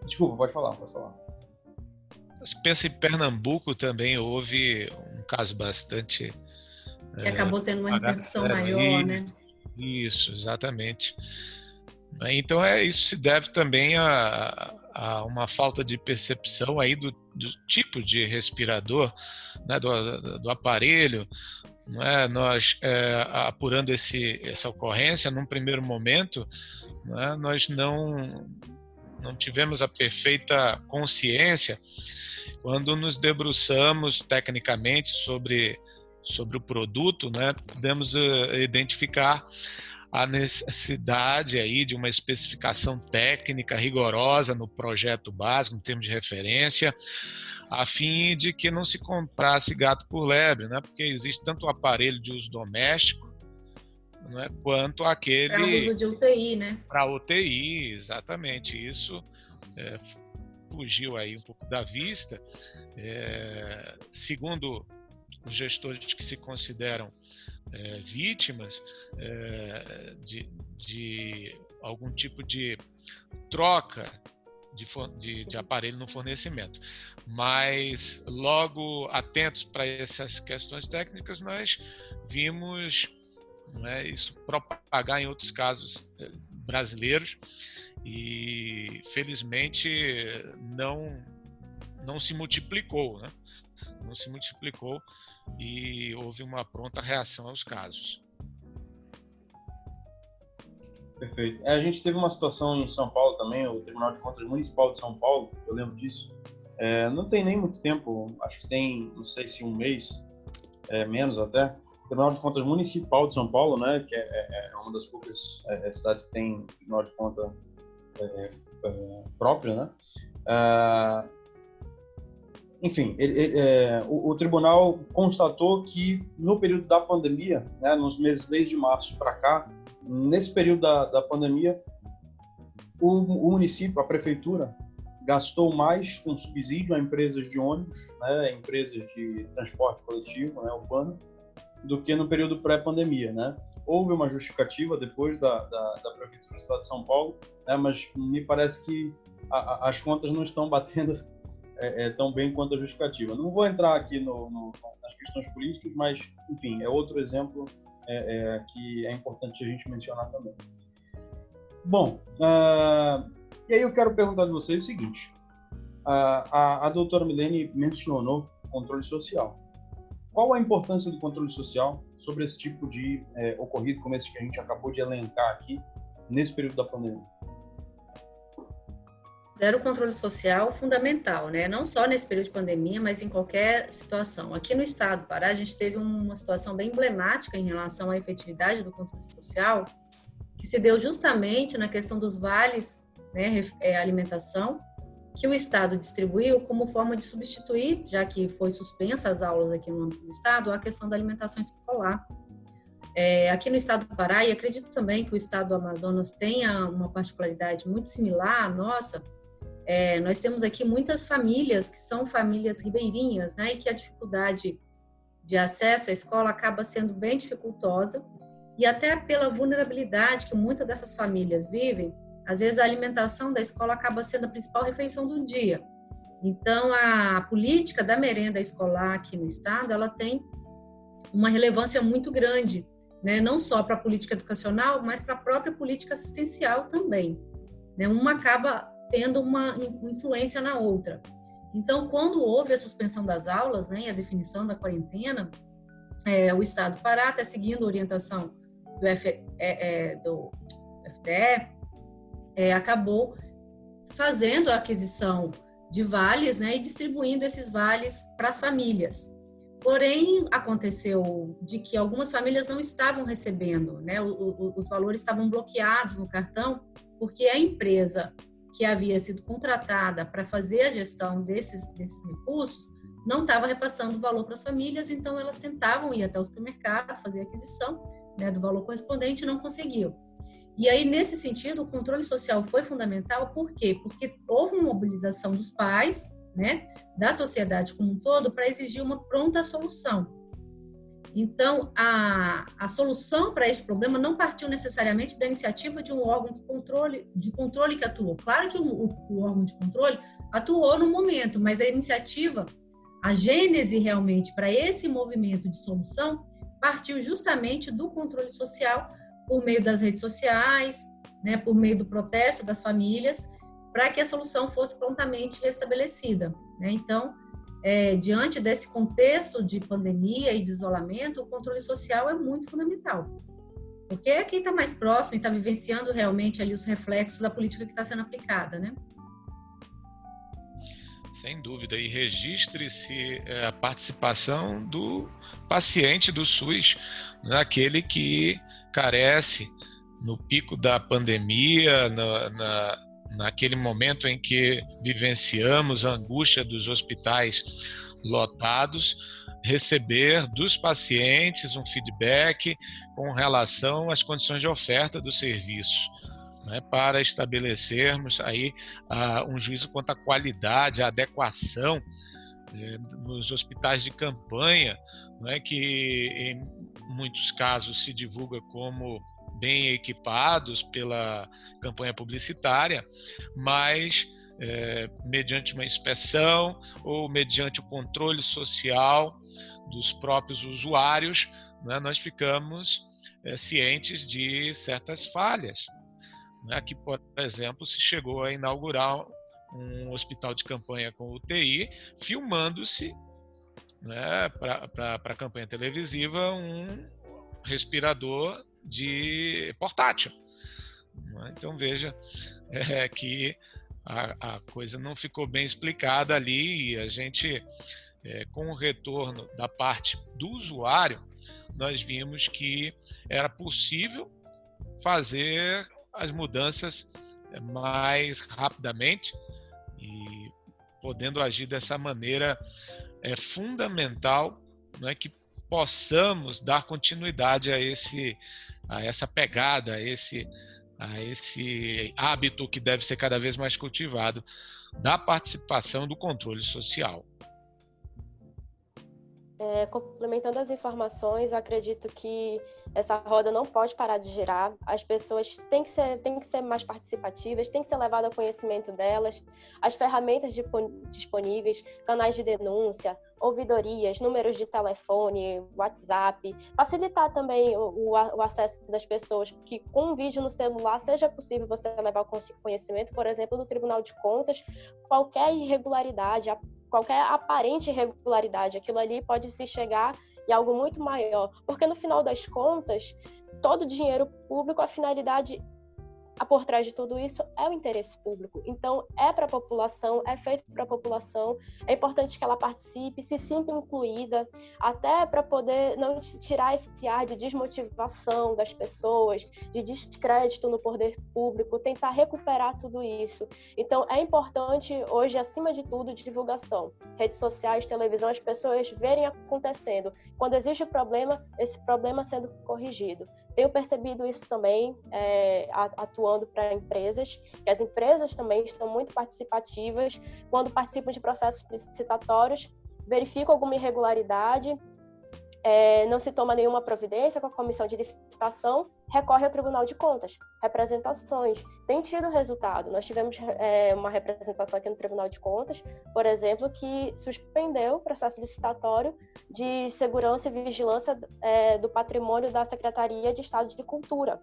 Desculpa, pode falar. Se pensa em Pernambuco também houve um caso bastante... Que acabou tendo uma repercussão maior, né? Isso, exatamente. Então, isso se deve também a uma falta de percepção aí do tipo de respirador, né, do aparelho. Não é? Nós, apurando essa ocorrência, num primeiro momento, né, nós não tivemos a perfeita consciência quando nos debruçamos tecnicamente sobre o produto, né, pudemos identificar a necessidade aí de uma especificação técnica rigorosa no projeto básico, em termos de referência, a fim de que não se comprasse gato por lebre, né? Porque existe tanto o aparelho de uso doméstico, né, quanto aquele... Para uso de UTI, né? Para UTI, exatamente. Isso fugiu aí um pouco da vista. Segundo os gestores que se consideram vítimas de algum tipo de troca de aparelho no fornecimento. Mas, logo atentos para essas questões técnicas, nós vimos, né, isso propagar em outros casos brasileiros e, felizmente, não se multiplicou, né? Não se multiplicou e houve uma pronta reação aos casos. Perfeito. A gente teve uma situação em São Paulo também, o Tribunal de Contas Municipal de São Paulo, eu lembro disso. Não tem nem muito tempo, acho que tem, não sei se um mês, menos até. O Tribunal de Contas Municipal de São Paulo, né, que é uma das poucas cidades que tem Tribunal de Contas próprio, né? Enfim, o tribunal constatou que no período da pandemia, né, nos meses desde março para cá, nesse período da pandemia, o município, a prefeitura, gastou mais com subsídio a empresas de ônibus, né, empresas de transporte coletivo, né, urbano, do que no período pré-pandemia, né? Houve uma justificativa depois da prefeitura do estado de São Paulo, né, mas me parece que as contas não estão batendo tão bem quanto a justificativa. Não vou entrar aqui nas questões políticas, mas, enfim, é outro exemplo que é importante a gente mencionar também. Bom, e aí eu quero perguntar de vocês o seguinte. A doutora Milene mencionou controle social. Qual a importância do controle social sobre esse tipo de ocorrido, como esse que a gente acabou de elencar aqui, nesse período da pandemia? O controle social fundamental, né? Não só nesse período de pandemia, mas em qualquer situação. Aqui no estado do Pará, a gente teve uma situação bem emblemática em relação à efetividade do controle social, que se deu justamente na questão dos vales, né, alimentação, que o estado distribuiu como forma de substituir, já que foi suspensa as aulas aqui no âmbito do estado, a questão da alimentação escolar. Aqui no estado do Pará, e acredito também que o estado do Amazonas tenha uma particularidade muito similar à nossa, nós temos aqui muitas famílias que são famílias ribeirinhas, né, e que a dificuldade de acesso à escola acaba sendo bem dificultosa, e até pela vulnerabilidade que muitas dessas famílias vivem, às vezes a alimentação da escola acaba sendo a principal refeição do dia. Então, a política da merenda escolar aqui no estado, ela tem uma relevância muito grande, né, não só para a política educacional, mas para a própria política assistencial também, né? Uma acaba tendo uma influência na outra. Então, quando houve a suspensão das aulas, né, e a definição da quarentena, o Estado do Pará, até seguindo a orientação do FDE, acabou fazendo a aquisição de vales, né, e distribuindo esses vales para as famílias. Porém, aconteceu de que algumas famílias não estavam recebendo, né, os valores estavam bloqueados no cartão, porque a empresa que havia sido contratada para fazer a gestão desses recursos, não estava repassando o valor para as famílias, então elas tentavam ir até o supermercado, fazer a aquisição, né, do valor correspondente e não conseguiam. E aí, nesse sentido, o controle social foi fundamental, por quê? Porque houve uma mobilização dos pais, né, da sociedade como um todo, para exigir uma pronta solução. Então, a solução para este problema não partiu necessariamente da iniciativa de um órgão de controle que atuou. Claro que o órgão de controle atuou no momento, mas a iniciativa, a gênese realmente para esse movimento de solução, partiu justamente do controle social por meio das redes sociais, né, por meio do protesto das famílias, para que a solução fosse prontamente restabelecida, né? Então, diante desse contexto de pandemia e de isolamento, o controle social é muito fundamental, porque é quem está mais próximo e está vivenciando realmente ali os reflexos da política que está sendo aplicada, né? Sem dúvida, e registre-se a participação do paciente do SUS, aquele que carece no pico da pandemia, naquele momento em que vivenciamos a angústia dos hospitais lotados, receber dos pacientes um feedback com relação às condições de oferta do serviço, né, para estabelecermos aí um juízo quanto à qualidade, à adequação nos hospitais de campanha, né, que em muitos casos se divulga como bem equipados pela campanha publicitária, mas mediante uma inspeção ou mediante o controle social dos próprios usuários, né, nós ficamos cientes de certas falhas. Aqui, por exemplo, se chegou a inaugurar um hospital de campanha com UTI, filmando-se, né, para a campanha televisiva um respirador de portátil, Então veja que a coisa não ficou bem explicada ali, e a gente, com o retorno da parte do usuário, nós vimos que era possível fazer as mudanças mais rapidamente, e podendo agir dessa maneira é fundamental, não é, que possamos dar continuidade a essa pegada, a esse hábito que deve ser cada vez mais cultivado da participação do controle social. Complementando as informações, eu acredito que essa roda não pode parar de girar. As pessoas têm que ser mais participativas, têm que ser levado ao conhecimento delas, as ferramentas disponíveis, canais de denúncia, ouvidorias, números de telefone, WhatsApp, facilitar também o acesso das pessoas, que com um vídeo no celular seja possível você levar ao conhecimento, por exemplo, do Tribunal de Contas, qualquer irregularidade, qualquer aparente irregularidade, aquilo ali pode se chegar em algo muito maior, porque no final das contas, todo o dinheiro público, a finalidade por trás de tudo isso é o interesse público. Então, é para a população, é feito para a população, é importante que ela participe, se sinta incluída, até para poder não tirar esse ar de desmotivação das pessoas, de descrédito no poder público, tentar recuperar tudo isso. Então, é importante hoje, acima de tudo, divulgação. Redes sociais, televisão, as pessoas verem acontecendo. Quando existe problema, esse problema sendo corrigido. Tenho percebido isso também, atuando para empresas, que as empresas também estão muito participativas. Quando participam de processos licitatórios, verificam alguma irregularidade, não se toma nenhuma providência com a comissão de licitação, recorre ao Tribunal de Contas, representações. Tem tido resultado. Nós tivemos uma representação aqui no Tribunal de Contas, por exemplo, que suspendeu o processo licitatório de segurança e vigilância do patrimônio da Secretaria de Estado de Cultura.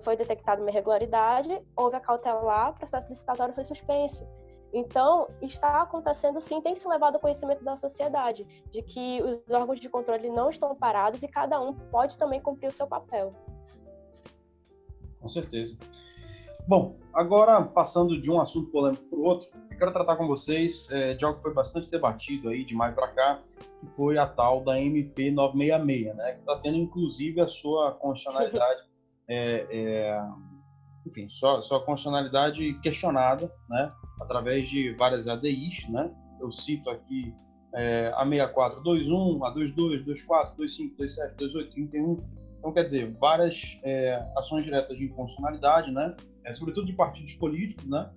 Foi detectada uma irregularidade, houve a cautelar, o processo licitatório foi suspenso. Então, está acontecendo sim, tem que ser levado ao conhecimento da sociedade, de que os órgãos de controle não estão parados e cada um pode também cumprir o seu papel. Com certeza. Bom, agora passando de um assunto polêmico para o outro, eu quero tratar com vocês de algo que foi bastante debatido aí de maio para cá, que foi a tal da MP 966, né, que está tendo inclusive a sua constitucionalidade, enfim, sua constitucionalidade questionada, né, através de várias ADIs, né? Eu cito aqui a 6421, a 22, 24, 25, 27, 28, 31. Então, quer dizer, várias ações diretas de inconstitucionalidade, né? Sobretudo de partidos políticos, né?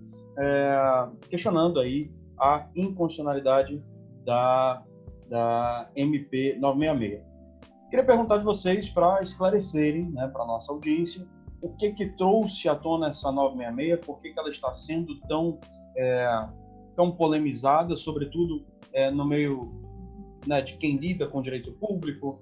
Questionando aí a inconstitucionalidade da MP 966. Queria perguntar de vocês para esclarecerem, né, para a nossa audiência, o que trouxe à tona essa 966, por que ela está sendo tão polemizada, sobretudo no meio, né, de quem lida com o direito público.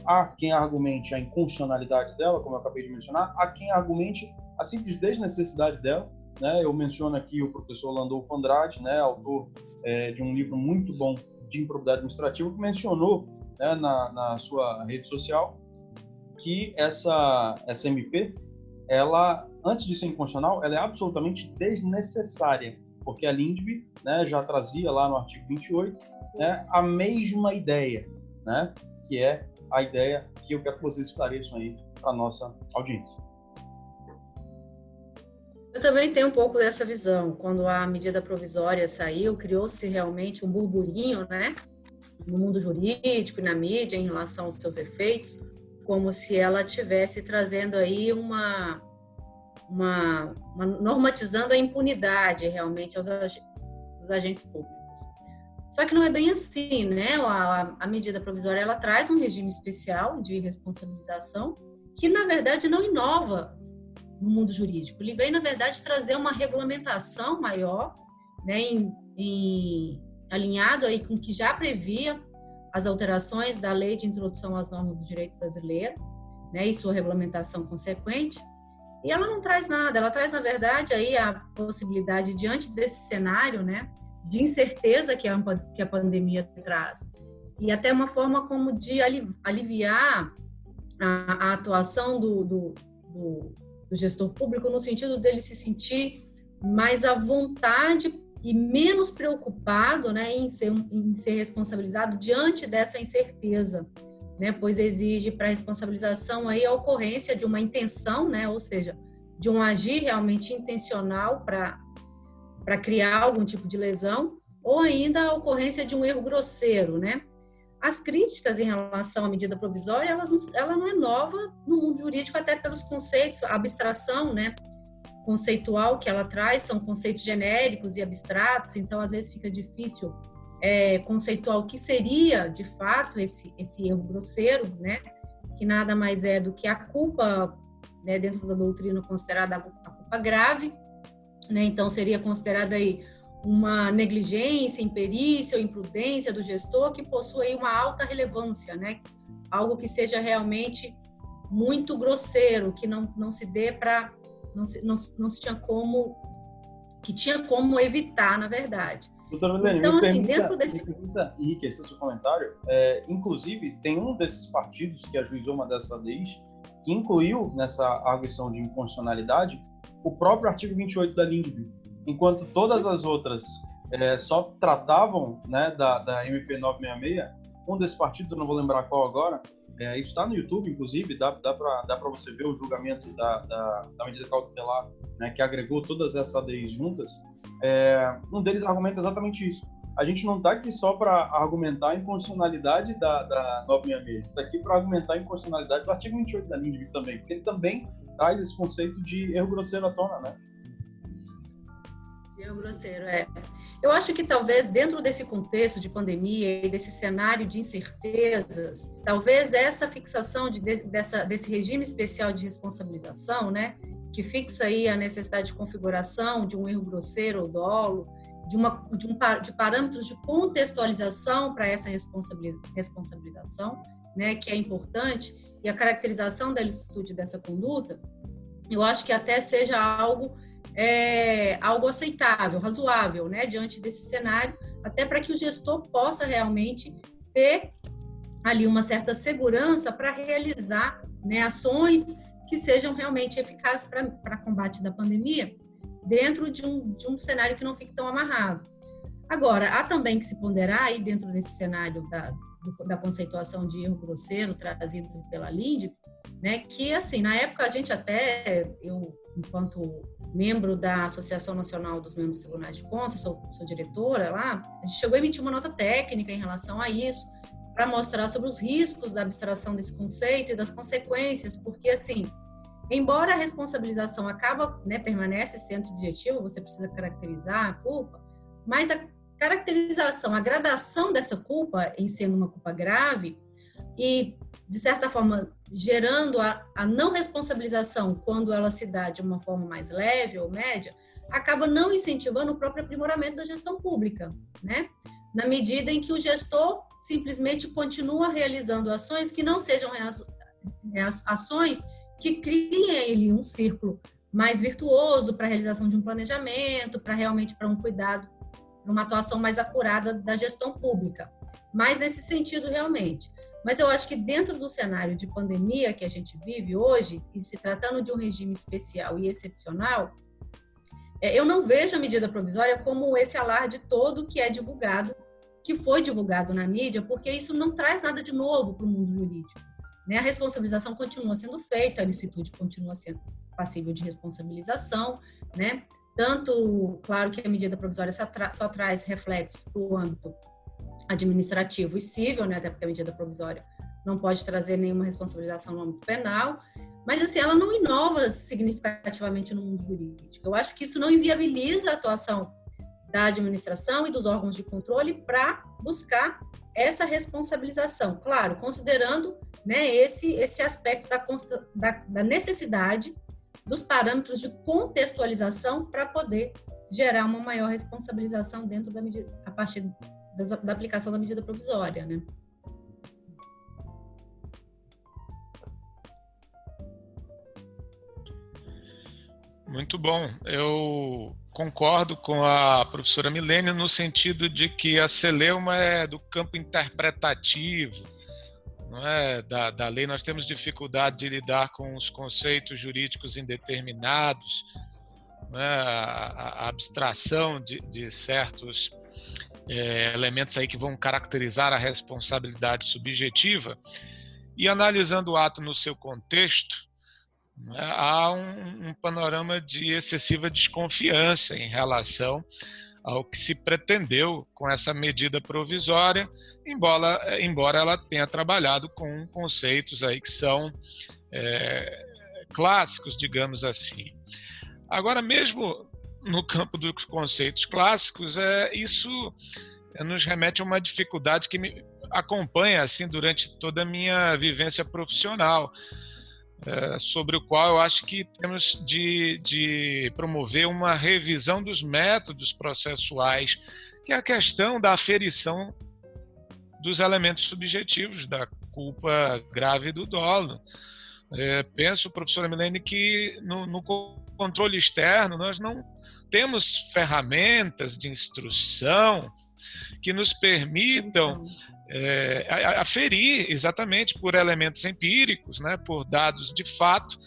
Há quem argumente a inconstitucionalidade dela, como eu acabei de mencionar, há quem argumente a simples desnecessidade dela, né? Eu menciono aqui o professor Landolfo Andrade, né, autor de um livro muito bom de improbidade administrativa, que mencionou, né, na sua rede social que essa MP, ela, antes de ser inconstitucional, ela é absolutamente desnecessária, porque a LINDB, né, já trazia lá no artigo 28, né, a mesma ideia, né, que é a ideia que eu quero que vocês esclareçam aí para a nossa audiência. Eu também tenho um pouco dessa visão. Quando a medida provisória saiu, criou-se realmente um burburinho, né, no mundo jurídico e na mídia em relação aos seus efeitos, como se ela estivesse trazendo aí uma normatizando a impunidade realmente aos agentes públicos. Só que não é bem assim, né? A medida provisória, ela traz um regime especial de responsabilização que, na verdade, não inova no mundo jurídico. Ele vem, na verdade, trazer uma regulamentação maior, né, alinhado aí com o que já previa as alterações da Lei de Introdução às Normas do Direito Brasileiro, né, e sua regulamentação consequente. E ela não traz nada, ela traz, na verdade, aí a possibilidade, diante desse cenário, né, de incerteza que a pandemia traz, e até uma forma como de aliviar a atuação do gestor público, no sentido dele se sentir mais à vontade e menos preocupado, né, em ser responsabilizado diante dessa incerteza, né, pois exige para a responsabilização aí a ocorrência de uma intenção, né, ou seja, de um agir realmente intencional para criar algum tipo de lesão, ou ainda a ocorrência de um erro grosseiro, né? As críticas em relação à medida provisória, ela não é nova no mundo jurídico, até pelos conceitos, a abstração, né, conceitual que ela traz, são conceitos genéricos e abstratos, então às vezes fica difícil conceituar o que seria, de fato, esse erro grosseiro, né, que nada mais é do que a culpa, né, dentro da doutrina considerada a culpa grave, né, então seria considerada aí uma negligência, imperícia ou imprudência do gestor que possui uma alta relevância, né? Algo que seja realmente muito grosseiro, que não se dê para, não se tinha como, que tinha como evitar, na verdade. Doutora Milene, então, assim, dentro desse... enriquecer seu comentário, inclusive, tem um desses partidos que ajuizou uma dessas ADIs que incluiu nessa arguição de inconstitucionalidade o próprio artigo 28 da LINDB, enquanto todas as outras só tratavam, né, da MP 966, um desses partidos, eu não vou lembrar qual agora, isso está no YouTube, inclusive, dá para você ver o julgamento da medida cautelar, né, que agregou todas essas ADIs juntas. Um deles argumenta exatamente isso. A gente não está aqui só para argumentar a inconstitucionalidade da 966, a gente está aqui para argumentar a inconstitucionalidade do artigo 28 da LINDB também, porque ele também traz esse conceito de erro grosseiro à tona, né? Erro grosseiro, Eu acho que talvez dentro desse contexto de pandemia e desse cenário de incertezas, talvez essa fixação desse regime especial de responsabilização, né, que fixa aí a necessidade de configuração de um erro grosseiro ou dolo, de parâmetros de contextualização para essa responsabilização, né, que é importante, e a caracterização da ilicitude dessa conduta, eu acho que até seja algo aceitável, razoável, né, diante desse cenário, até para que o gestor possa realmente ter ali uma certa segurança para realizar, né, ações que sejam realmente eficazes para combate da pandemia, dentro de um cenário que não fique tão amarrado. Agora, há também que se ponderar aí dentro desse cenário da conceituação de erro grosseiro trazido pela LINDB, né, que assim, na época a gente eu, enquanto membro da Associação Nacional dos Membros dos Tribunais de Contas, sou diretora lá, a gente chegou a emitir uma nota técnica em relação a isso, para mostrar sobre os riscos da abstração desse conceito e das consequências, porque assim, embora a responsabilização permanece sendo subjetiva, você precisa caracterizar a culpa, mas a caracterização, a gradação dessa culpa em sendo uma culpa grave e, de certa forma, gerando a não responsabilização quando ela se dá de uma forma mais leve ou média, acaba não incentivando o próprio aprimoramento da gestão pública, né? Na medida em que o gestor simplesmente continua realizando ações que não sejam ações que criem ele um círculo mais virtuoso para a realização de um planejamento, para um cuidado, para uma atuação mais acurada da gestão pública. Mas nesse sentido, realmente. Mas eu acho que dentro do cenário de pandemia que a gente vive hoje, e se tratando de um regime especial e excepcional, eu não vejo a medida provisória como esse alarde todo que é divulgado, que foi divulgado na mídia, porque isso não traz nada de novo para o mundo jurídico, né? A responsabilização continua sendo feita, a ilicitude continua sendo passível de responsabilização, né? Tanto, claro que a medida provisória só traz reflexos para o âmbito administrativo e civil, né? Até porque a medida provisória não pode trazer nenhuma responsabilização no âmbito penal, mas assim, ela não inova significativamente no mundo jurídico. Eu acho que isso não inviabiliza a atuação da administração e dos órgãos de controle para buscar essa responsabilização, claro, considerando, né, esse aspecto da necessidade dos parâmetros de contextualização para poder gerar uma maior responsabilização dentro da medida, a partir da aplicação da medida provisória, né? Muito bom. Eu concordo com a professora Milene no sentido de que a celeuma é do campo interpretativo, não é, da lei, nós temos dificuldade de lidar com os conceitos jurídicos indeterminados, não é, a abstração de certos elementos aí que vão caracterizar a responsabilidade subjetiva, e analisando o ato no seu contexto, né, há um panorama de excessiva desconfiança em relação ao que se pretendeu com essa medida provisória, embora ela tenha trabalhado com conceitos aí que são clássicos, digamos assim. Agora, mesmo no campo dos conceitos clássicos, isso nos remete a uma dificuldade que me acompanha assim durante toda a minha vivência profissional, sobre o qual eu acho que temos de promover uma revisão dos métodos processuais, que é a questão da aferição dos elementos subjetivos da culpa grave do dolo. Penso, professora Milene, que no controle externo nós não temos ferramentas de instrução que nos permitam aferir exatamente por elementos empíricos, né, por dados de fato,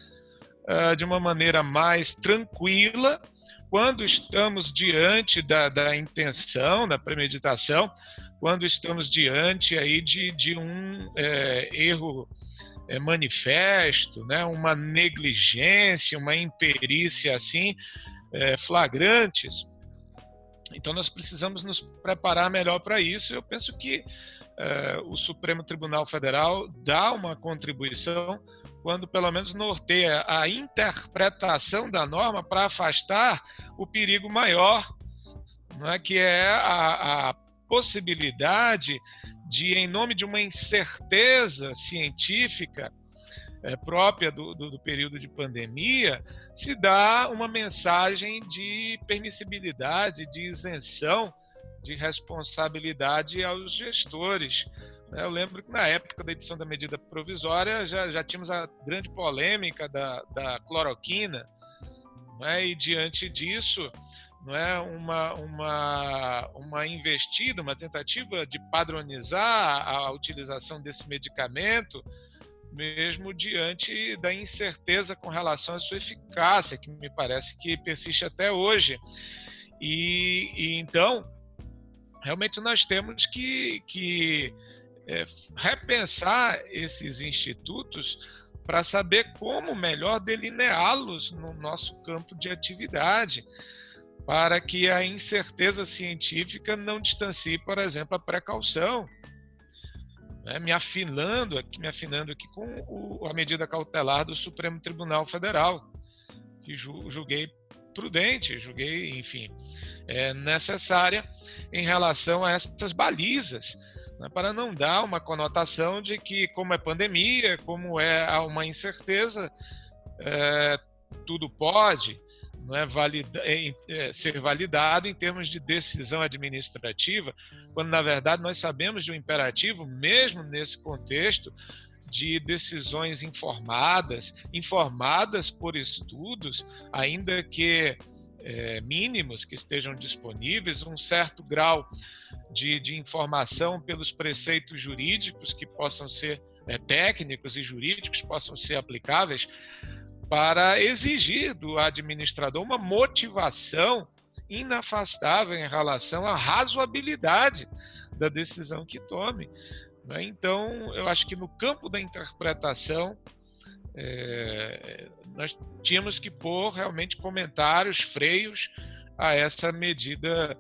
de uma maneira mais tranquila, quando estamos diante da intenção, da premeditação, quando estamos diante aí de um erro manifesto, né, uma negligência, uma imperícia assim, flagrantes. Então, nós precisamos nos preparar melhor para isso. Eu penso que o Supremo Tribunal Federal dá uma contribuição quando, pelo menos, norteia a interpretação da norma para afastar o perigo maior, não é? Que é a possibilidade de, em nome de uma incerteza científica própria do período de pandemia, se dá uma mensagem de permissibilidade, de isenção de responsabilidade aos gestores. Eu lembro que na época da edição da medida provisória já tínhamos a grande polêmica da cloroquina, não é? E diante disso, não é, uma investida, uma tentativa de padronizar a utilização desse medicamento, mesmo diante da incerteza com relação à sua eficácia, que me parece que persiste até hoje. E então, realmente nós temos que repensar esses institutos para saber como melhor delineá-los no nosso campo de atividade, para que a incerteza científica não distancie, por exemplo, a precaução. Me afinando aqui com a medida cautelar do Supremo Tribunal Federal, que julguei prudente, enfim, necessária em relação a essas balizas, né, para não dar uma conotação de que, como é pandemia, como há uma incerteza, tudo pode, não é, ser validado em termos de decisão administrativa, quando, na verdade, nós sabemos de um imperativo, mesmo nesse contexto, de decisões informadas por estudos, ainda que mínimos, que estejam disponíveis, um certo grau de informação pelos preceitos jurídicos que possam ser técnicos e jurídicos, possam ser aplicáveis, para exigir do administrador uma motivação inafastável em relação à razoabilidade da decisão que tome. Então, eu acho que no campo da interpretação, nós tínhamos que pôr realmente comentários, freios a essa medida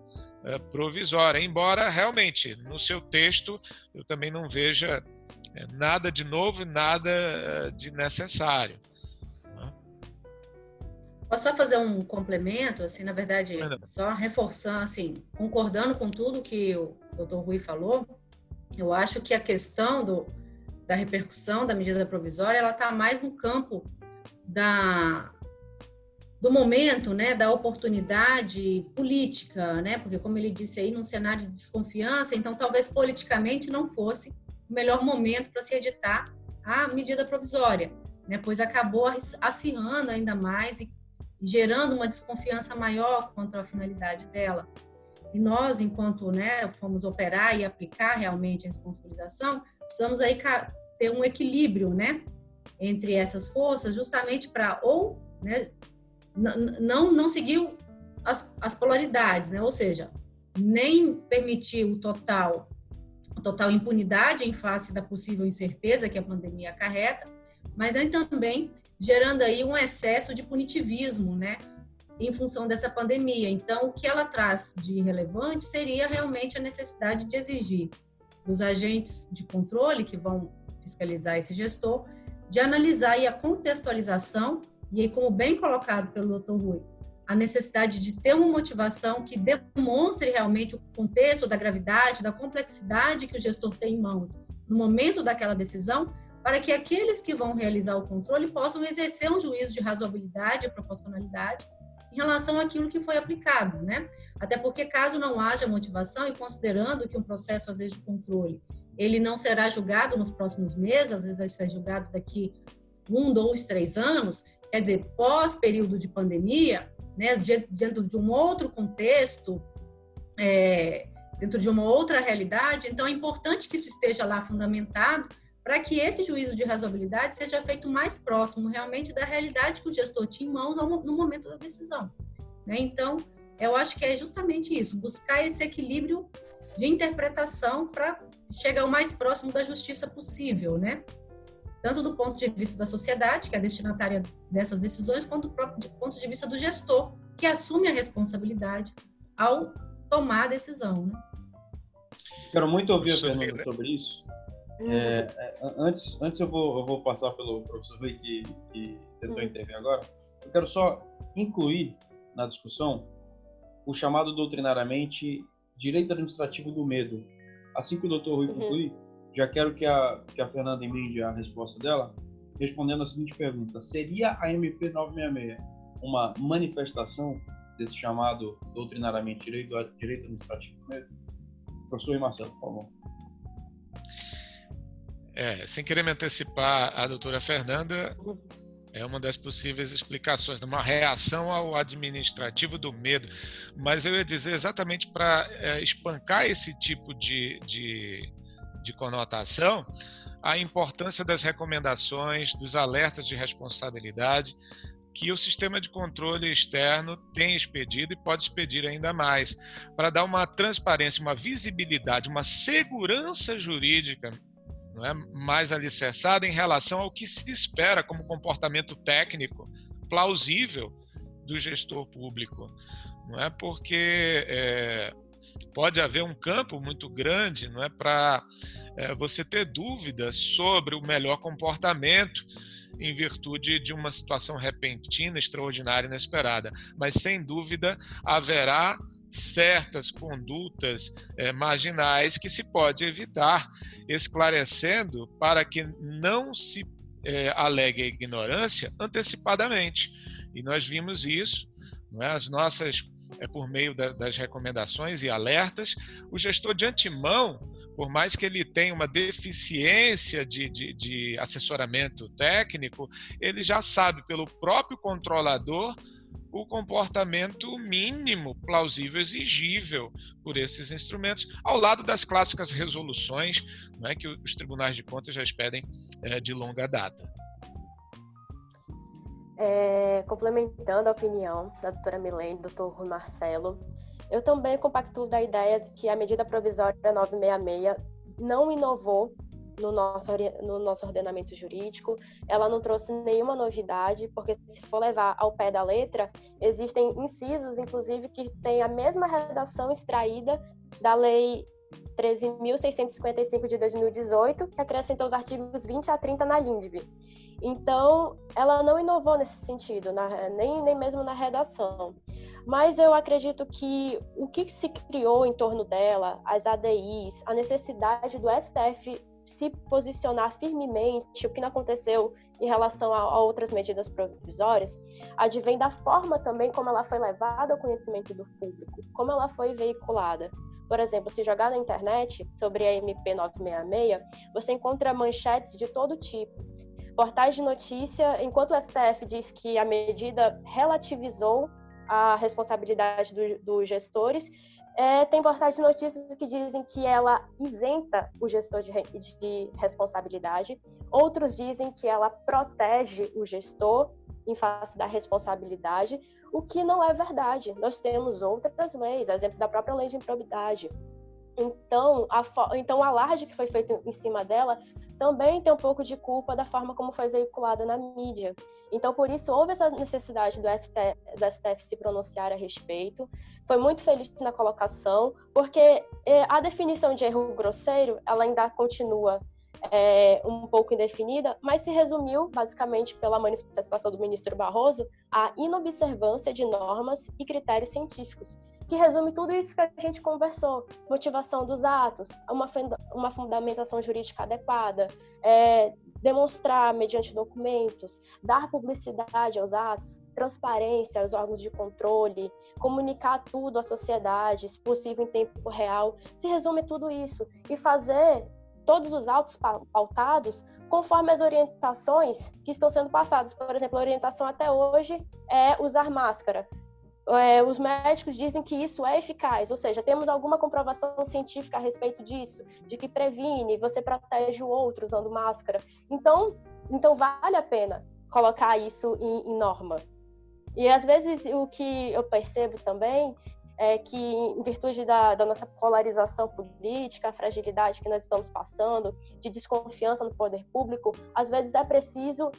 provisória, embora realmente no seu texto eu também não veja nada de novo, nada de necessário. Posso só fazer um complemento, assim, na verdade, só reforçando, assim, concordando com tudo que o Dr. Rui falou. Eu acho que a questão da repercussão da medida provisória, ela está mais no campo do momento, né, da oportunidade política, né, porque, como ele disse aí, num cenário de desconfiança, então talvez politicamente não fosse o melhor momento para se editar a medida provisória, né, pois acabou acirrando ainda mais e gerando uma desconfiança maior quanto à finalidade dela. E nós, enquanto, né, fomos operar e aplicar realmente a responsabilização, precisamos aí ter um equilíbrio, né, entre essas forças, justamente para né, não seguir as polaridades, né, ou seja, nem permitir o total impunidade em face da possível incerteza que a pandemia acarreta, mas nem também gerando aí um excesso de punitivismo, né, em função dessa pandemia. Então, o que ela traz de relevante seria realmente a necessidade de exigir dos agentes de controle que vão fiscalizar esse gestor, de analisar aí a contextualização, e aí, como bem colocado pelo Dr. Rui, a necessidade de ter uma motivação que demonstre realmente o contexto da gravidade, da complexidade que o gestor tem em mãos no momento daquela decisão, para que aqueles que vão realizar o controle possam exercer um juízo de razoabilidade e proporcionalidade em relação àquilo que foi aplicado, né? Até porque, caso não haja motivação, e considerando que um processo, às vezes, de controle, ele não será julgado nos próximos meses, às vezes vai ser julgado daqui 1, 2, 3 anos, quer dizer, pós-período de pandemia, né, dentro de um outro contexto, dentro de uma outra realidade, então é importante que isso esteja lá fundamentado para que esse juízo de razoabilidade seja feito mais próximo realmente da realidade que o gestor tinha em mãos no momento da decisão, né? Então, eu acho que é justamente isso, buscar esse equilíbrio de interpretação para chegar o mais próximo da justiça possível, né? Tanto do ponto de vista da sociedade, que é a destinatária dessas decisões, quanto do ponto de vista do gestor, que assume a responsabilidade ao tomar a decisão, né? Quero muito ouvir a Fernanda sobre isso. Antes eu vou passar pelo professor Rui, que tentou intervir agora. Eu quero só incluir na discussão o chamado doutrinariamente direito administrativo do medo. Assim que o doutor Rui concluir, já quero que a Fernanda emende a resposta dela, respondendo a seguinte pergunta: seria a MP 966 uma manifestação desse chamado doutrinariamente direito administrativo do medo? Professor Marcelo, por favor. Sem querer me antecipar, a doutora Fernanda é uma das possíveis explicações, uma reação ao administrativo do medo, mas eu ia dizer exatamente para espancar esse tipo de conotação, a importância das recomendações, dos alertas de responsabilidade que o sistema de controle externo tem expedido e pode expedir ainda mais, para dar uma transparência, uma visibilidade, uma segurança jurídica, não é, mais alicerçada em relação ao que se espera como comportamento técnico plausível do gestor público. Não é porque pode haver um campo muito grande, não é, para você ter dúvidas sobre o melhor comportamento em virtude de uma situação repentina, extraordinária, inesperada. Mas, sem dúvida, haverá certas condutas marginais que se pode evitar, esclarecendo para que não se alegue a ignorância antecipadamente. E nós vimos isso, não é? As nossas, por meio das recomendações e alertas, o gestor de antemão, por mais que ele tenha uma deficiência de assessoramento técnico, ele já sabe pelo próprio controlador o comportamento mínimo plausível, exigível por esses instrumentos, ao lado das clássicas resoluções, não é, que os tribunais de contas já expedem de longa data. Complementando a opinião da doutora Milene, do doutor Rui Marcelo, eu também compactuo da ideia de que a medida provisória 966 não inovou no nosso ordenamento jurídico, ela não trouxe nenhuma novidade, porque se for levar ao pé da letra, existem incisos, inclusive, que têm a mesma redação extraída da Lei 13.655 de 2018, que acrescentou os artigos 20 a 30 na LINDB. Então, ela não inovou nesse sentido, nem mesmo na redação. Mas eu acredito que o que se criou em torno dela, as ADIs, a necessidade do STF se posicionar firmemente, o que não aconteceu em relação a outras medidas provisórias, advém da forma também como ela foi levada ao conhecimento do público, como ela foi veiculada. Por exemplo, se jogar na internet sobre a MP 966, você encontra manchetes de todo tipo. Portais de notícia, enquanto o STF diz que a medida relativizou a responsabilidade dos gestores, Tem portais de notícias que dizem que ela isenta o gestor de responsabilidade, outros dizem que ela protege o gestor em face da responsabilidade, o que não é verdade. Nós temos outras leis, exemplo da própria lei de improbidade. Então, o alarde que foi feito em cima dela também tem um pouco de culpa da forma como foi veiculada na mídia. Então, por isso, houve essa necessidade do STF se pronunciar a respeito. Foi muito feliz na colocação, porque a definição de erro grosseiro, ela ainda continua um pouco indefinida, mas se resumiu, basicamente, pela manifestação do ministro Barroso, a inobservância de normas e critérios científicos, que resume tudo isso que a gente conversou: motivação dos atos, uma fundamentação jurídica adequada, demonstrar mediante documentos, dar publicidade aos atos, transparência aos órgãos de controle, comunicar tudo à sociedade, se possível em tempo real. Se resume tudo isso e fazer todos os autos pautados conforme as orientações que estão sendo passadas. Por exemplo, a orientação até hoje é usar máscara. Os médicos dizem que isso é eficaz, ou seja, temos alguma comprovação científica a respeito disso, de que previne, você protege o outro usando máscara. Então vale a pena colocar isso em norma. E às vezes o que eu percebo também é que, em virtude da nossa polarização política, a fragilidade que nós estamos passando, de desconfiança no poder público, às vezes é preciso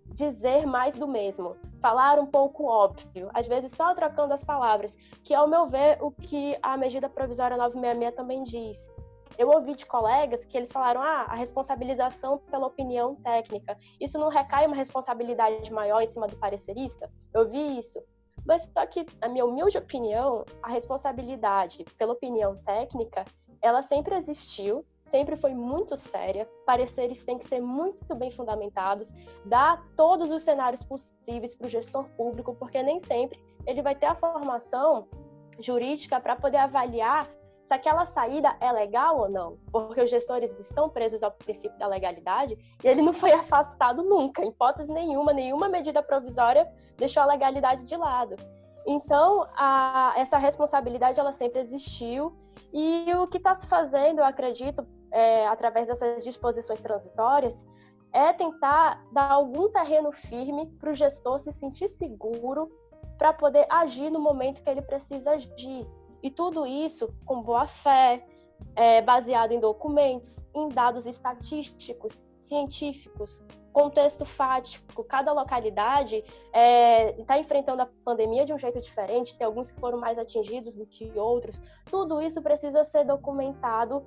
dizer mais do mesmo, falar um pouco óbvio, às vezes só trocando as palavras, que, ao meu ver, o que a medida provisória 966 também diz. Eu ouvi de colegas que eles falaram a responsabilização pela opinião técnica. Isso não recai uma responsabilidade maior em cima do parecerista? Eu vi isso. Mas só que, na minha humilde opinião, a responsabilidade pela opinião técnica, ela sempre existiu, sempre foi muito séria. Pareceres têm que ser muito bem fundamentados, dar todos os cenários possíveis para o gestor público, porque nem sempre ele vai ter a formação jurídica para poder avaliar se aquela saída é legal ou não, porque os gestores estão presos ao princípio da legalidade e ele não foi afastado nunca, em hipótese nenhuma medida provisória deixou a legalidade de lado. Então, essa responsabilidade ela sempre existiu, e o que está se fazendo, eu acredito, através dessas disposições transitórias, é tentar dar algum terreno firme para o gestor se sentir seguro para poder agir no momento que ele precisa agir. E tudo isso com boa fé, baseado em documentos, em dados estatísticos, científicos, contexto fático. Cada localidade está enfrentando a pandemia de um jeito diferente, tem alguns que foram mais atingidos do que outros. Tudo isso precisa ser documentado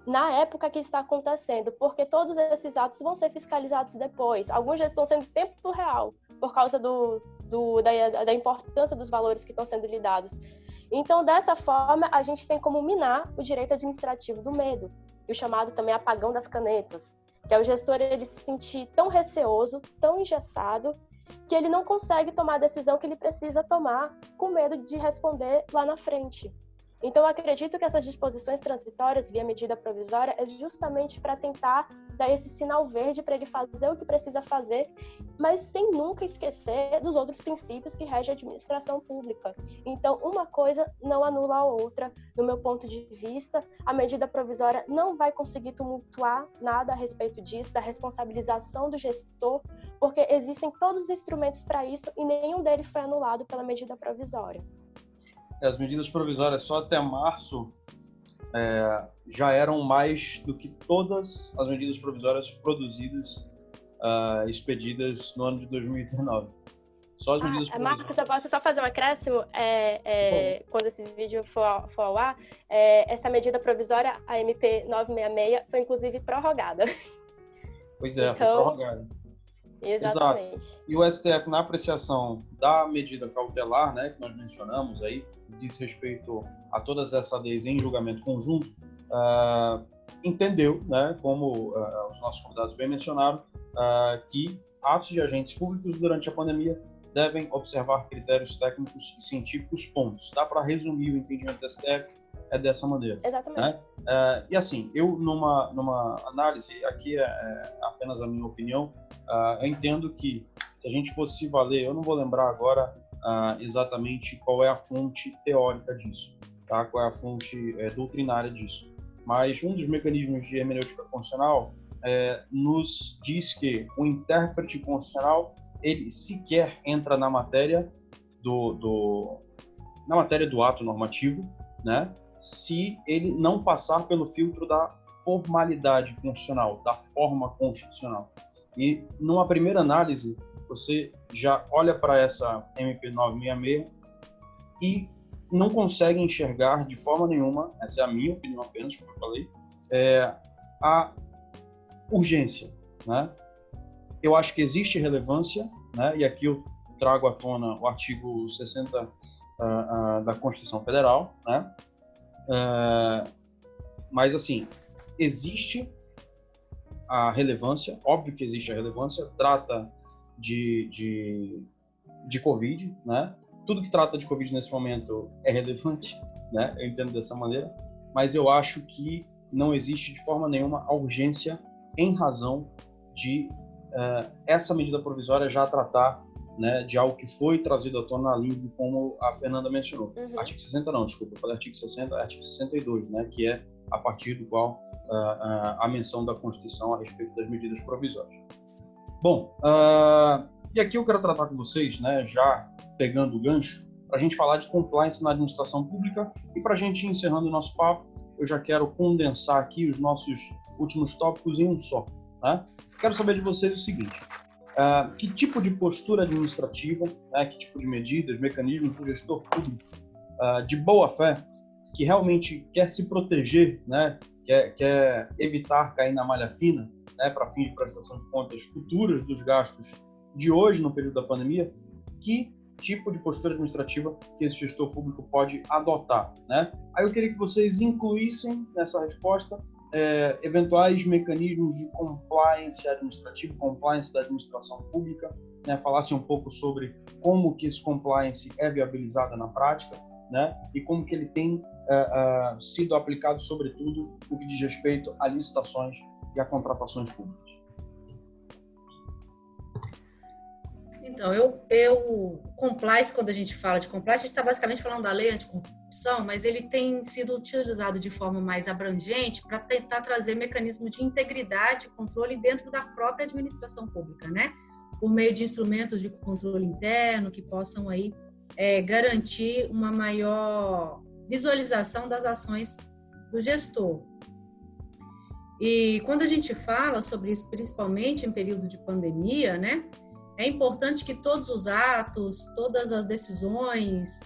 na época que está acontecendo, porque todos esses atos vão ser fiscalizados depois. Alguns já estão sendo em tempo real, por causa da importância dos valores que estão sendo lidados. Então, dessa forma, a gente tem como minar o direito administrativo do medo, e o chamado também apagão das canetas, que é o gestor ele se sentir tão receoso, tão engessado, que ele não consegue tomar a decisão que ele precisa tomar, com medo de responder lá na frente. Então, eu acredito que essas disposições transitórias via medida provisória é justamente para tentar dar esse sinal verde para ele fazer o que precisa fazer, mas sem nunca esquecer dos outros princípios que regem a administração pública. Então, uma coisa não anula a outra. No meu ponto de vista, a medida provisória não vai conseguir tumultuar nada a respeito disso, da responsabilização do gestor, porque existem todos os instrumentos para isso e nenhum deles foi anulado pela medida provisória. As medidas provisórias só até março já eram mais do que todas as medidas provisórias produzidas, expedidas no ano de 2019. Só as medidas provisórias. Marcos, eu posso só fazer um acréscimo? Quando esse vídeo for ao ar, essa medida provisória, a MP 966, foi inclusive prorrogada. Pois é, então, foi prorrogada. Exatamente. Exato. E o STF, na apreciação da medida cautelar, né, que nós mencionamos aí, diz respeito a todas essas leis em julgamento conjunto, entendeu, né, como os nossos convidados bem mencionaram, que atos de agentes públicos durante a pandemia devem observar critérios técnicos e científicos, pontos. Dá para resumir o entendimento do STF dessa maneira. Exatamente. Né? E assim, eu numa análise, aqui é apenas a minha opinião, eu entendo que se a gente fosse se valer, eu não vou lembrar agora exatamente qual é a fonte teórica disso, tá? Qual é a fonte doutrinária disso. Mas um dos mecanismos de hermenêutica constitucional nos diz que o intérprete constitucional ele sequer entra na matéria do ato normativo, né? Se ele não passar pelo filtro da formalidade constitucional, da forma constitucional. E numa primeira análise, você já olha para essa MP 966 e não consegue enxergar de forma nenhuma, essa é a minha opinião apenas, como eu falei, a urgência, né? Eu acho que existe relevância, né? E aqui eu trago à tona o artigo 60 da Constituição Federal, né? Mas, assim, existe a relevância, óbvio que existe a relevância, trata de Covid, né? Tudo que trata de Covid nesse momento é relevante, né? Eu entendo dessa maneira, mas eu acho que não existe de forma nenhuma a urgência em razão de essa medida provisória já tratar, né, de algo que foi trazido à tona na LINDB, como a Fernanda mencionou. Artigo 60 não, desculpa, eu falei artigo 60, artigo 62, né, que é a partir do qual a menção da Constituição a respeito das medidas provisórias. Bom, e aqui eu quero tratar com vocês, né, já pegando o gancho, para a gente falar de compliance na administração pública, e para a gente ir encerrando o nosso papo, eu já quero condensar aqui os nossos últimos tópicos em um só. Né? Quero saber de vocês o seguinte: que tipo de postura administrativa, né, que tipo de medidas, mecanismos o gestor público de boa fé, que realmente quer se proteger, né, quer evitar cair na malha fina, né, para fins de prestação de contas futuras dos gastos de hoje, no período da pandemia, que tipo de postura administrativa que esse gestor público pode adotar, né? Aí eu queria que vocês incluíssem nessa resposta eventuais mecanismos de compliance administrativo, compliance da administração pública, né? Falassem um pouco sobre como que esse compliance é viabilizado na prática, né? E como que ele tem sido aplicado, sobretudo, no que diz respeito a licitações e a contratações públicas. Então, compliance, quando a gente fala de compliance, a gente está basicamente falando da lei anticorrupção, mas ele tem sido utilizado de forma mais abrangente para tentar trazer mecanismos de integridade e controle dentro da própria administração pública, né? Por meio de instrumentos de controle interno que possam aí garantir uma maior visualização das ações do gestor. E quando a gente fala sobre isso, principalmente em período de pandemia, né? É importante que todos os atos, todas as decisões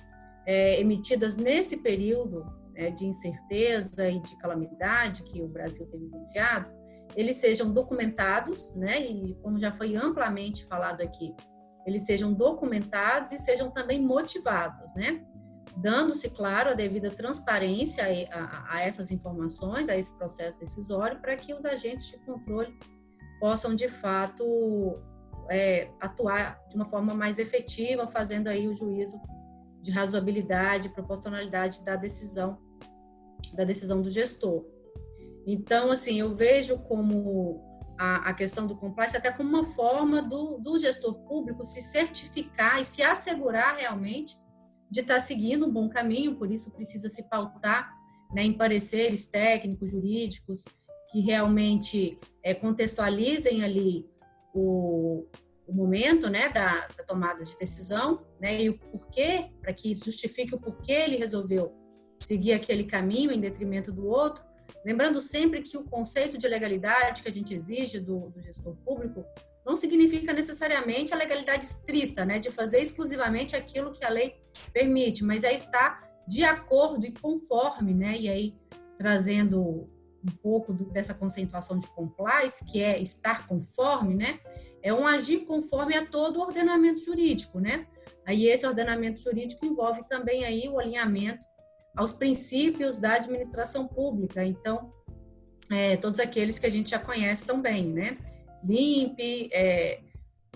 emitidas nesse período de incerteza e de calamidade que o Brasil tem vivenciado, eles sejam documentados, né? E como já foi amplamente falado aqui, eles sejam documentados e sejam também motivados, né? Dando-se, claro, a devida transparência a essas informações, a esse processo decisório, para que os agentes de controle possam, de fato, atuar de uma forma mais efetiva, fazendo aí o juízo de razoabilidade, proporcionalidade da decisão do gestor. Então, assim, eu vejo como a questão do compliance até como uma forma do gestor público se certificar e se assegurar realmente de estar seguindo um bom caminho, por isso precisa se pautar, né, em pareceres técnicos, jurídicos, que realmente contextualizem ali o momento, né, da tomada de decisão, né, e o porquê, para que justifique o porquê ele resolveu seguir aquele caminho em detrimento do outro. Lembrando sempre que o conceito de legalidade que a gente exige do gestor público não significa necessariamente a legalidade estrita, né, de fazer exclusivamente aquilo que a lei permite, mas estar de acordo e conforme, né, e aí trazendo um pouco dessa conceituação de compliance, que é estar conforme, né, é um agir conforme a todo o ordenamento jurídico, né? Aí esse ordenamento jurídico envolve também aí o alinhamento aos princípios da administração pública, então, todos aqueles que a gente já conhece tão bem, né? LIMP,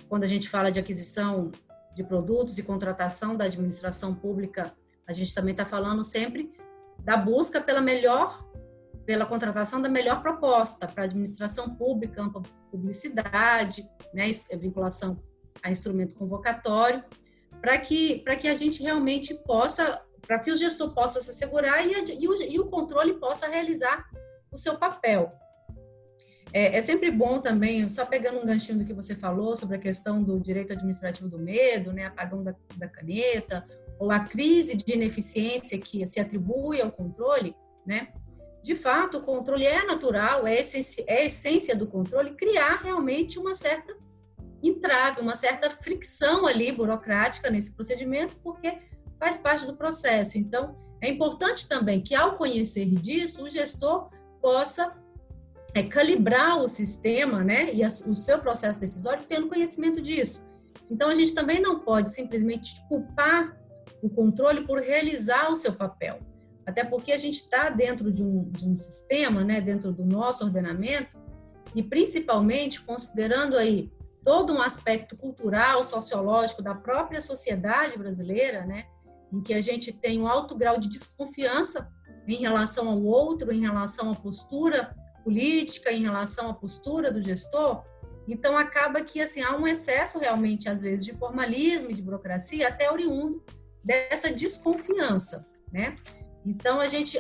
quando a gente fala de aquisição de produtos e contratação da administração pública, a gente também está falando sempre da busca pela contratação da melhor proposta para a administração pública, ampla publicidade, né, vinculação a instrumento convocatório, para que a gente realmente possa para que o gestor possa se assegurar e o controle possa realizar o seu papel. É sempre bom também, só pegando um ganchinho do que você falou sobre a questão do direito administrativo do medo, né, apagão da caneta, ou a crise de ineficiência que se atribui ao controle, né? De fato, o controle é natural, é a essência do controle criar realmente uma certa entrave, uma certa fricção ali burocrática nesse procedimento, porque faz parte do processo. Então, é importante também que, ao conhecer disso, o gestor possa calibrar o sistema, né, e o seu processo decisório pelo conhecimento disso. Então, a gente também não pode simplesmente culpar o controle por realizar o seu papel. Até porque a gente está dentro de um sistema, né, dentro do nosso ordenamento, e principalmente considerando aí todo um aspecto cultural, sociológico da própria sociedade brasileira, né, em que a gente tem um alto grau de desconfiança em relação ao outro, em relação à postura política, em relação à postura do gestor. Então, acaba que assim, há um excesso realmente, às vezes, de formalismo e de burocracia, até oriundo dessa desconfiança, né? Então, a gente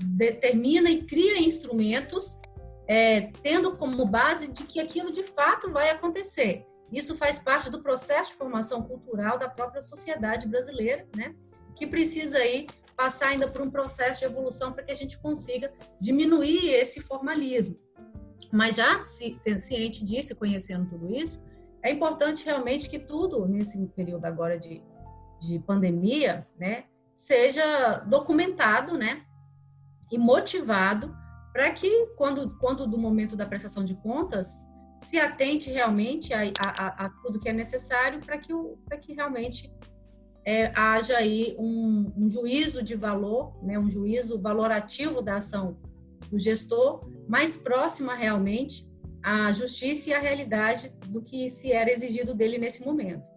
determina e cria instrumentos tendo como base de que aquilo de fato vai acontecer. Isso faz parte do processo de formação cultural da própria sociedade brasileira, né? Que precisa aí passar ainda por um processo de evolução para que a gente consiga diminuir esse formalismo. Mas já ciente disso, conhecendo tudo isso, é importante realmente que tudo nesse período agora de pandemia, né, seja documentado, né, e motivado para que, quando do momento da prestação de contas, se atente realmente a tudo que é necessário para que realmente haja aí um juízo de valor, né, um juízo valorativo da ação do gestor, mais próxima realmente à justiça e à realidade do que se era exigido dele nesse momento.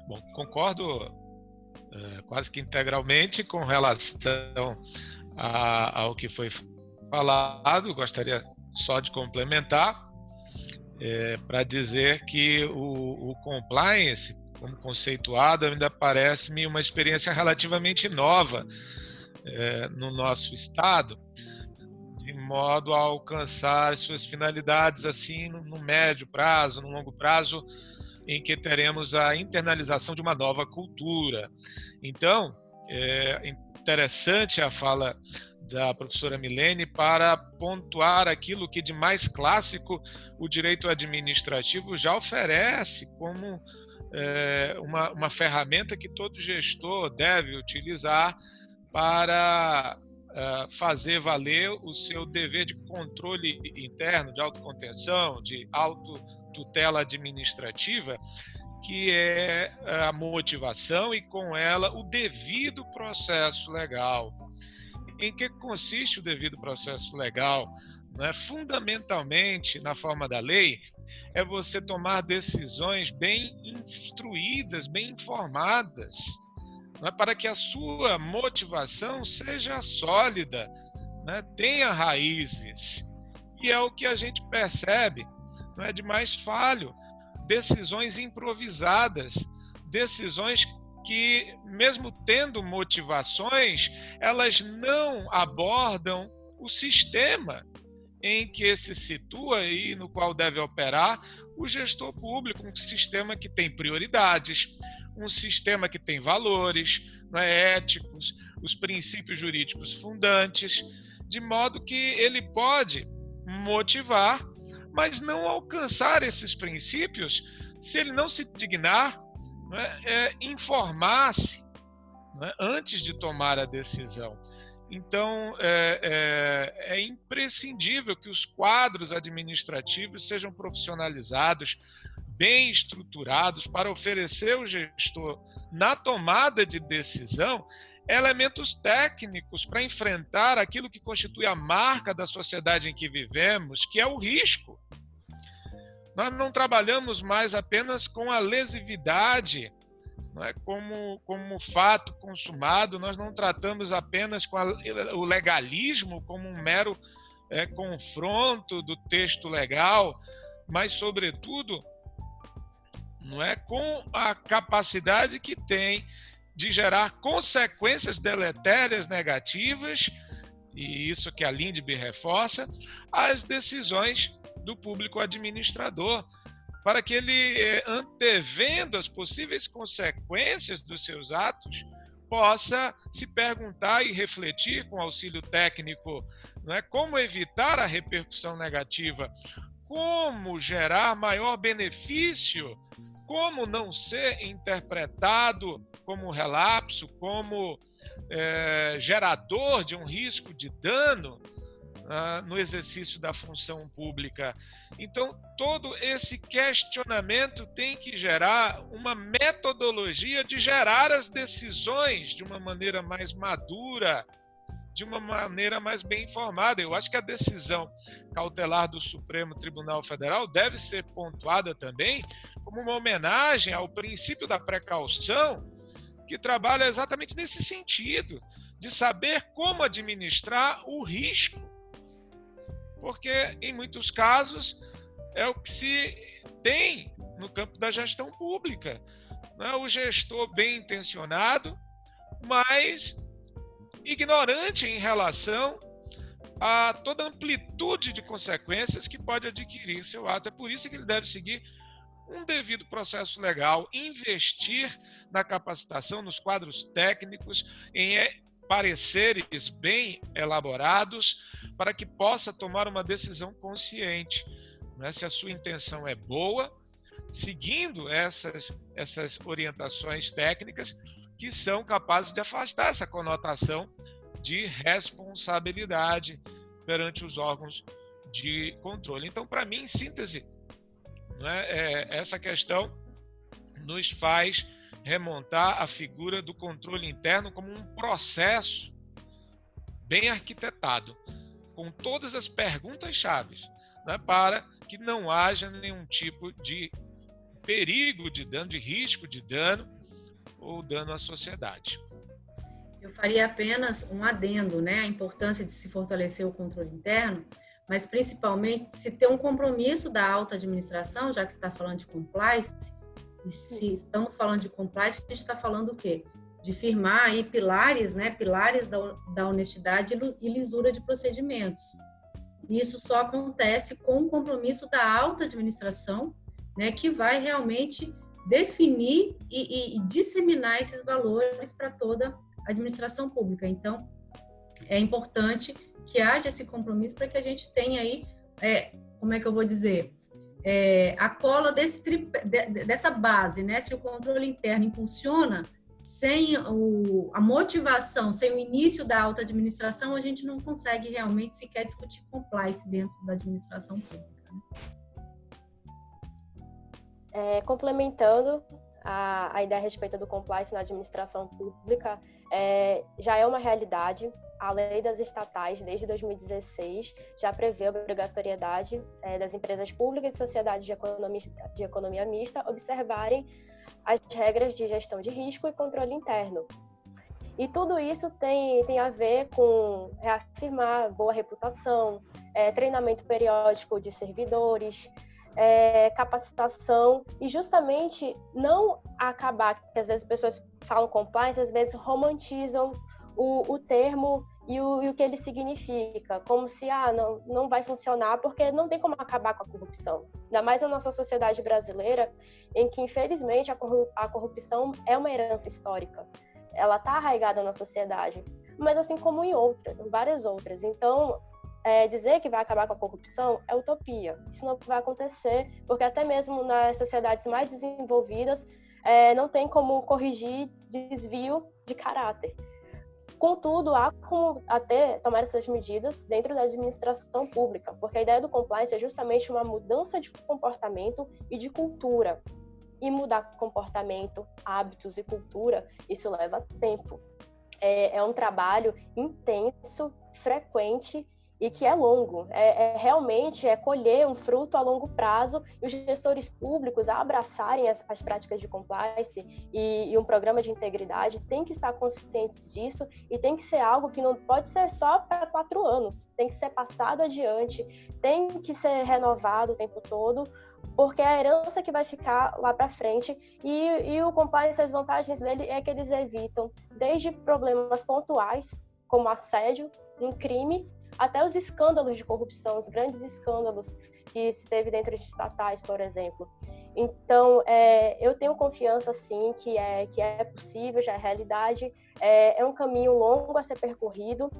Bom, concordo quase que integralmente com relação ao que foi falado. Gostaria só de complementar para dizer que o compliance, como conceituado, ainda parece-me uma experiência relativamente nova no nosso Estado, de modo a alcançar suas finalidades assim no médio prazo, no longo prazo, em que teremos a internalização de uma nova cultura. Então, é interessante a fala da professora Milene para pontuar aquilo que de mais clássico o direito administrativo já oferece como uma ferramenta que todo gestor deve utilizar para fazer valer o seu dever de controle interno, de autocontenção, de autotutela administrativa, que é a motivação e, com ela, o devido processo legal. Em que consiste o devido processo legal? Fundamentalmente, na forma da lei, é você tomar decisões bem instruídas, bem informadas, para que a sua motivação seja sólida, tenha raízes. E é o que a gente percebe de mais falho. Decisões improvisadas, decisões que, mesmo tendo motivações, elas não abordam o sistema em que se situa e no qual deve operar o gestor público, um sistema que tem prioridades, um sistema que tem valores éticos, os princípios jurídicos fundantes, de modo que ele pode motivar, mas não alcançar esses princípios se ele não se dignar informar-se antes de tomar a decisão. Então, é imprescindível que os quadros administrativos sejam profissionalizados, bem estruturados, para oferecer ao gestor, na tomada de decisão, elementos técnicos para enfrentar aquilo que constitui a marca da sociedade em que vivemos, que é o risco. Nós não trabalhamos mais apenas com a lesividade, como fato consumado, nós não tratamos apenas com o legalismo como um mero confronto do texto legal, mas, sobretudo, não é, com a capacidade que tem de gerar consequências deletérias negativas, e isso que a Lindbe reforça, às decisões do público administrador, para que ele, antevendo as possíveis consequências dos seus atos, possa se perguntar e refletir com auxílio técnico, não é, como evitar a repercussão negativa, como gerar maior benefício, como não ser interpretado como relapso, como gerador de um risco de dano no exercício da função pública. Então, todo esse questionamento tem que gerar uma metodologia de gerar as decisões de uma maneira mais madura, de uma maneira mais bem informada. Eu acho que a decisão cautelar do Supremo Tribunal Federal deve ser pontuada também como uma homenagem ao princípio da precaução, que trabalha exatamente nesse sentido, de saber como administrar o risco. Porque, em muitos casos, é o que se tem no campo da gestão pública. Não é o gestor bem intencionado, mas ignorante em relação a toda a amplitude de consequências que pode adquirir seu ato. É por isso que ele deve seguir um devido processo legal, investir na capacitação, nos quadros técnicos, em pareceres bem elaborados, para que possa tomar uma decisão consciente. Né? Se a sua intenção é boa, seguindo essas orientações técnicas que são capazes de afastar essa conotação de responsabilidade perante os órgãos de controle. Então, para mim, em síntese, essa questão nos faz remontar a figura do controle interno como um processo bem arquitetado, com todas as perguntas-chave, né, para que não haja nenhum tipo de perigo de dano, de risco de dano ou dano à sociedade. Eu faria apenas um adendo, né, a importância de se fortalecer o controle interno, mas principalmente se ter um compromisso da alta administração, já que você está falando de compliance, e se estamos falando de compliance, a gente está falando o quê? De firmar aí pilares, né, pilares da honestidade e lisura de procedimentos. Isso só acontece com o compromisso da alta administração, né, que vai realmente definir e disseminar esses valores para toda a administração pública. Então, é importante que haja esse compromisso para que a gente tenha aí, como é que eu vou dizer, a cola dessa base, né? Se o controle interno impulsiona, sem a motivação, sem o início da alta administração, a gente não consegue realmente sequer discutir compliance dentro da administração pública. Né? Complementando a ideia a respeito do compliance na administração pública, já é uma realidade. A lei das estatais, desde 2016, já prevê a obrigatoriedade das empresas públicas e sociedades de economia mista observarem as regras de gestão de risco e controle interno. E tudo isso tem a ver com reafirmar boa reputação, treinamento periódico de servidores, capacitação e justamente não acabar, que às vezes as pessoas falam compliance, às vezes romantizam o termo e o que ele significa, como se não vai funcionar porque não tem como acabar com a corrupção. Ainda mais na nossa sociedade brasileira, em que infelizmente a corrupção é uma herança histórica. Ela está arraigada na sociedade, mas assim como em várias outras. Então, dizer que vai acabar com a corrupção é utopia. Isso não vai acontecer, porque até mesmo nas sociedades mais desenvolvidas não tem como corrigir desvio de caráter. Contudo, há como até tomar essas medidas dentro da administração pública, porque a ideia do compliance é justamente uma mudança de comportamento e de cultura. E mudar comportamento, hábitos e cultura, isso leva tempo. É um trabalho intenso, frequente e que é longo, realmente colher um fruto a longo prazo, e os gestores públicos a abraçarem as práticas de compliance e um programa de integridade têm que estar conscientes disso, e tem que ser algo que não pode ser só para 4 anos, tem que ser passado adiante, tem que ser renovado o tempo todo, porque é a herança que vai ficar lá para frente, e o compliance, as vantagens dele é que eles evitam desde problemas pontuais, como assédio, um crime, até os escândalos de corrupção, os grandes escândalos que se teve dentro de estatais, por exemplo. Então, eu tenho confiança, sim, que é possível, já é realidade, é um caminho longo a ser percorrido,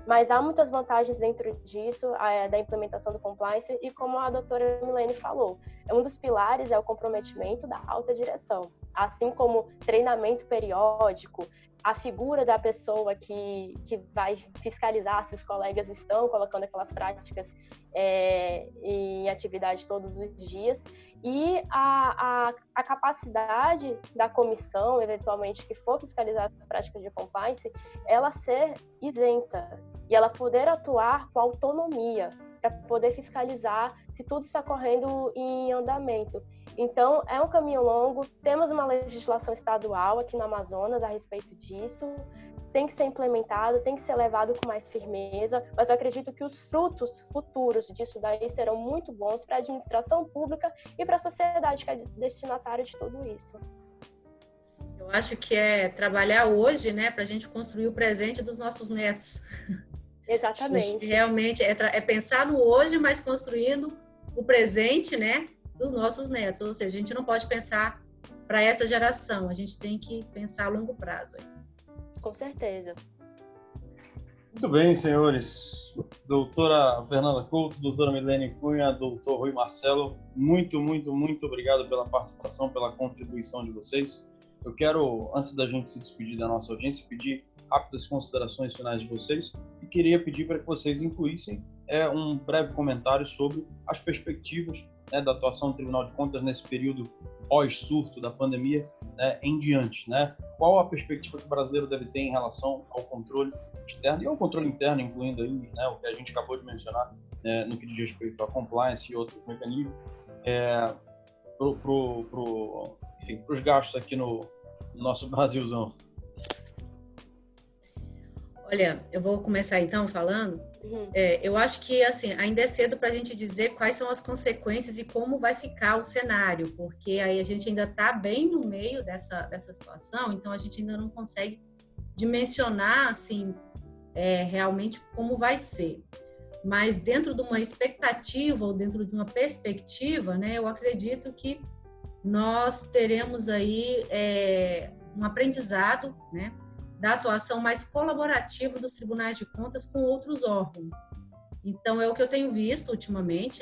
mas há muitas vantagens dentro disso, da implementação do compliance, e como a doutora Milene falou, um dos pilares é o comprometimento da alta direção, assim como treinamento periódico, a figura da pessoa que vai fiscalizar se os colegas estão colocando aquelas práticas em atividade todos os dias, e a capacidade da comissão, eventualmente, que for fiscalizar as práticas de compliance, ela ser isenta e ela poder atuar com autonomia para poder fiscalizar se tudo está correndo em andamento. Então, é um caminho longo, temos uma legislação estadual aqui no Amazonas a respeito disso, tem que ser implementado, tem que ser levado com mais firmeza, mas eu acredito que os frutos futuros disso daí serão muito bons para a administração pública e para a sociedade, que é destinatária de tudo isso. Eu acho que é trabalhar hoje, né, para a gente construir o presente dos nossos netos. Exatamente. Realmente é pensar no hoje, mas construindo o presente, né, dos nossos netos. Ou seja, a gente não pode pensar para essa geração, a gente tem que pensar a longo prazo. Com certeza. Muito bem, senhores. Doutora Fernanda Couto, doutora Milene Cunha, doutor Rui Marcelo, muito obrigado pela participação, pela contribuição de vocês. Eu quero, antes da gente se despedir da nossa audiência, pedir rápidas considerações finais de vocês, e queria pedir para que vocês incluíssem um breve comentário sobre as perspectivas da atuação do Tribunal de Contas nesse período pós-surto da pandemia em diante. Qual a perspectiva que o brasileiro deve ter em relação ao controle externo e ao controle interno, incluindo aí, o que a gente acabou de mencionar no que diz respeito à compliance e outros mecanismos, para os gastos aqui no nosso Brasilzão. Olha, eu vou começar então falando. Eu acho que assim, ainda é cedo para a gente dizer quais são as consequências e como vai ficar o cenário, porque aí a gente ainda está bem no meio dessa situação, então a gente ainda não consegue dimensionar assim, realmente como vai ser. Mas dentro de uma expectativa ou dentro de uma perspectiva, eu acredito que nós teremos aí um aprendizado, da atuação mais colaborativa dos tribunais de contas com outros órgãos. Então, é o que eu tenho visto ultimamente,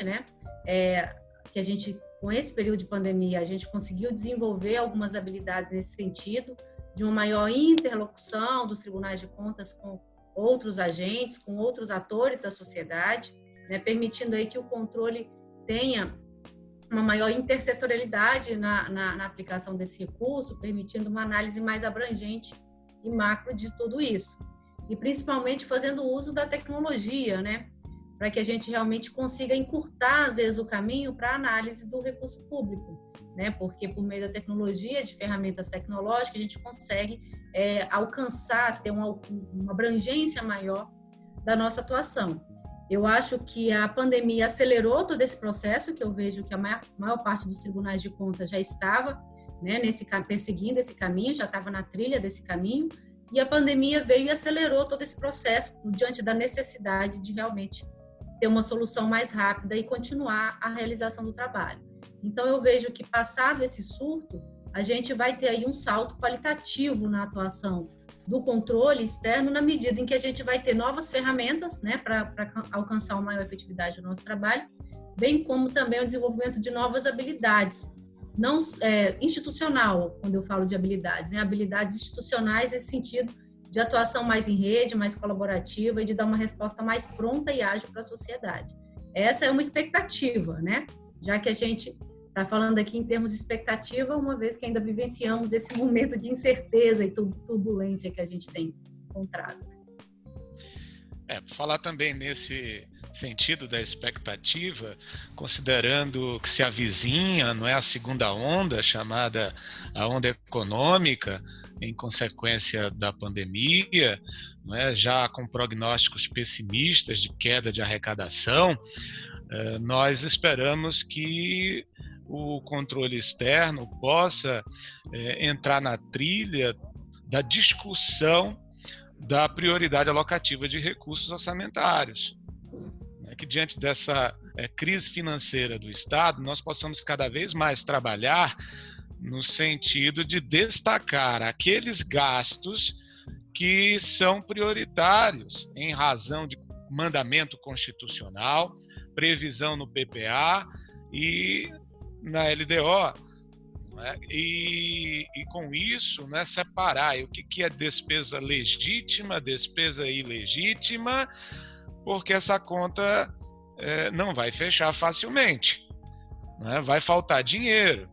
que a gente, com esse período de pandemia, a gente conseguiu desenvolver algumas habilidades nesse sentido, de uma maior interlocução dos tribunais de contas com outros agentes, com outros atores da sociedade, permitindo aí que o controle tenha uma maior intersetorialidade na aplicação desse recurso, permitindo uma análise mais abrangente e macro de tudo isso. E principalmente fazendo uso da tecnologia, para que a gente realmente consiga encurtar, às vezes, o caminho para a análise do recurso público, porque por meio da tecnologia, de ferramentas tecnológicas, a gente consegue alcançar, ter uma abrangência maior da nossa atuação. Eu acho que a pandemia acelerou todo esse processo, que eu vejo que a maior parte dos tribunais de contas já estava perseguindo esse caminho, já estava na trilha desse caminho, e a pandemia veio e acelerou todo esse processo diante da necessidade de realmente ter uma solução mais rápida e continuar a realização do trabalho. Então, eu vejo que, passado esse surto, a gente vai ter aí um salto qualitativo na atuação do controle externo, na medida em que a gente vai ter novas ferramentas, para alcançar uma maior efetividade do nosso trabalho, bem como também o desenvolvimento de novas habilidades, não institucional, quando eu falo de habilidades, habilidades institucionais nesse sentido de atuação mais em rede, mais colaborativa e de dar uma resposta mais pronta e ágil para a sociedade. Essa é uma expectativa, já que a gente está falando aqui em termos de expectativa, uma vez que ainda vivenciamos esse momento de incerteza e turbulência que a gente tem encontrado. Falar também nesse sentido da expectativa, considerando que se avizinha, não é, a segunda onda, chamada a onda econômica, em consequência da pandemia, não é, já com prognósticos pessimistas de queda de arrecadação, nós esperamos que o controle externo possa entrar na trilha da discussão da prioridade alocativa de recursos orçamentários. Que diante dessa crise financeira do Estado, nós possamos cada vez mais trabalhar no sentido de destacar aqueles gastos que são prioritários em razão de mandamento constitucional, previsão no PPA e na LDO. Né? E com isso, né, separar o que é despesa legítima, despesa ilegítima, porque essa conta não vai fechar facilmente, né? Vai faltar dinheiro.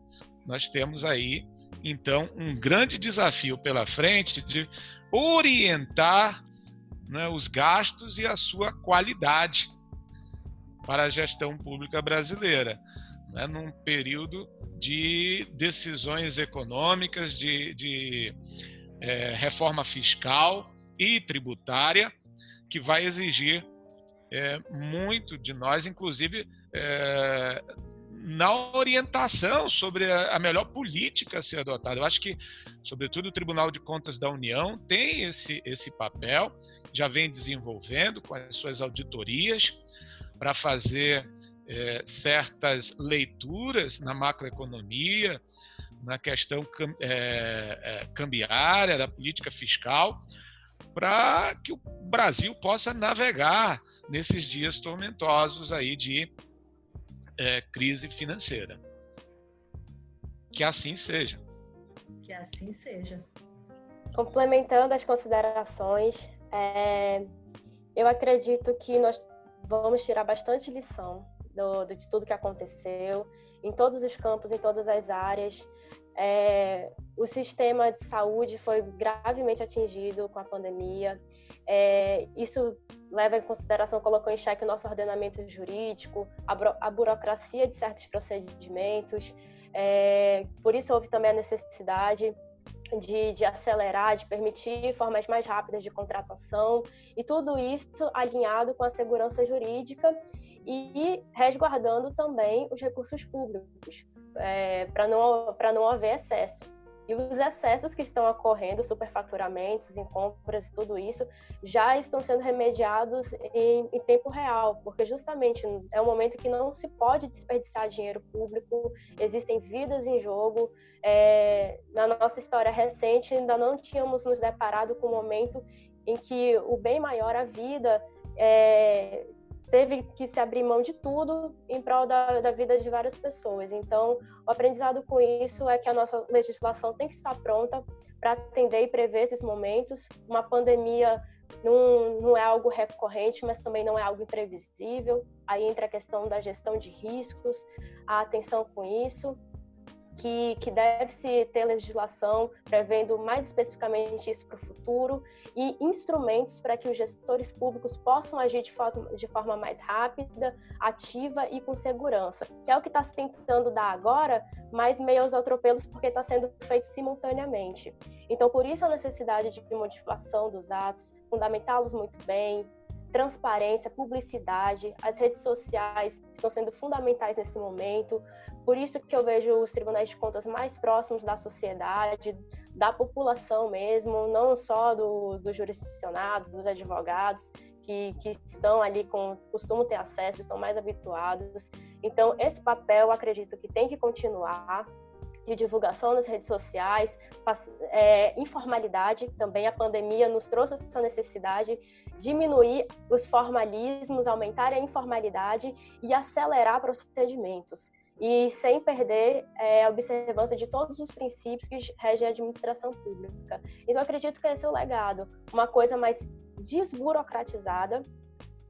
Nós temos aí, então, um grande desafio pela frente de orientar, né, os gastos e a sua qualidade para a gestão pública brasileira, né, num período de decisões econômicas, de reforma fiscal e tributária, que vai exigir muito de nós, inclusive na orientação sobre a melhor política a ser adotada. Eu acho que, sobretudo, o Tribunal de Contas da União tem esse papel, já vem desenvolvendo com as suas auditorias para fazer certas leituras na macroeconomia, na questão cambiária, da política fiscal, para que o Brasil possa navegar nesses dias tormentosos aí de crise financeira. Que assim seja. Que assim seja. Complementando as considerações, eu acredito que nós vamos tirar bastante lição de tudo que aconteceu, em todos os campos, em todas as áreas. O sistema de saúde foi gravemente atingido com a pandemia. Isso leva em consideração, colocou em xeque o nosso ordenamento jurídico, a burocracia de certos procedimentos. Por isso houve também a necessidade de acelerar, de permitir formas mais rápidas de contratação, e tudo isso alinhado com a segurança jurídica e resguardando também os recursos públicos, para não haver excesso. E os excessos que estão ocorrendo, superfaturamentos em compras e tudo isso, já estão sendo remediados em tempo real, porque justamente é um momento que não se pode desperdiçar dinheiro público, existem vidas em jogo. Na nossa história recente, ainda não tínhamos nos deparado com um momento em que o bem maior, a vida, teve que se abrir mão de tudo em prol da vida de várias pessoas. Então, o aprendizado com isso é que a nossa legislação tem que estar pronta para atender e prever esses momentos. Uma pandemia não é algo recorrente, mas também não é algo imprevisível. Aí entra a questão da gestão de riscos, a atenção com isso, que deve-se ter legislação prevendo mais especificamente isso para o futuro e instrumentos para que os gestores públicos possam agir de forma mais rápida, ativa e com segurança, que é o que está se tentando dar agora, mas meio aos atropelos porque está sendo feito simultaneamente. Então, por isso a necessidade de modificação dos atos, fundamentá-los muito bem, transparência, publicidade, as redes sociais estão sendo fundamentais nesse momento. Por isso que eu vejo os tribunais de contas mais próximos da sociedade, da população mesmo, não só dos jurisdicionados, dos advogados, que estão ali, costumam ter acesso, estão mais habituados. Então, esse papel, eu acredito que tem que continuar, de divulgação nas redes sociais, informalidade também. A pandemia nos trouxe essa necessidade, diminuir os formalismos, aumentar a informalidade e acelerar procedimentos, e sem perder a observância de todos os princípios que regem a administração pública. Então, eu acredito que esse é o legado, uma coisa mais desburocratizada,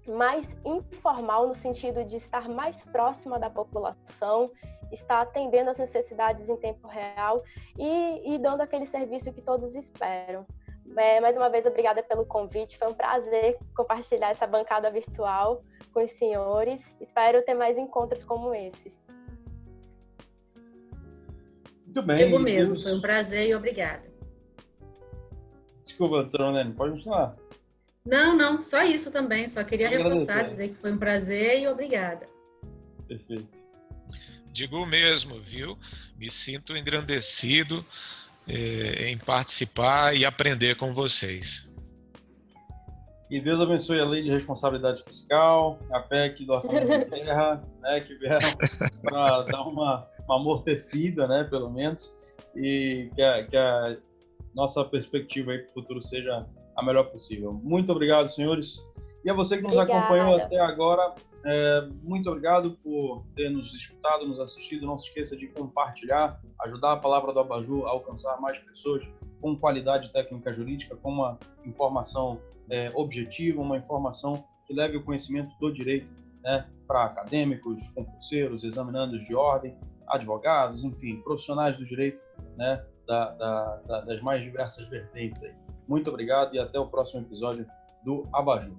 mais informal, no sentido de estar mais próxima da população, estar atendendo às necessidades em tempo real e dando aquele serviço que todos esperam. Mais uma vez, obrigada pelo convite. Foi um prazer compartilhar essa bancada virtual com os senhores. Espero ter mais encontros como esses. Muito bem. Digo mesmo, foi um prazer e obrigada. Desculpa, Tronene, pode continuar. Não, só isso também. Só queria reforçar, dizer que foi um prazer e obrigada. Perfeito. Digo o mesmo, viu? Me sinto engrandecido em participar e aprender com vocês. E Deus abençoe a lei de responsabilidade fiscal, a PEC do orçamento de terra, né, que vieram para dar uma amortecida, né, pelo menos, e que a nossa perspectiva aí para o futuro seja a melhor possível. Muito obrigado, senhores. E a você que nos acompanhou até agora, muito obrigado por ter nos escutado, nos assistido. Não se esqueça de compartilhar, ajudar a Palavra do Abajur a alcançar mais pessoas com qualidade técnica jurídica, com uma informação objetiva, uma informação que leve o conhecimento do direito, né, para acadêmicos, concurseiros, examinandos de ordem, advogados, enfim, profissionais do direito, né, das mais diversas vertentes aí. Muito obrigado e até o próximo episódio do Abajur.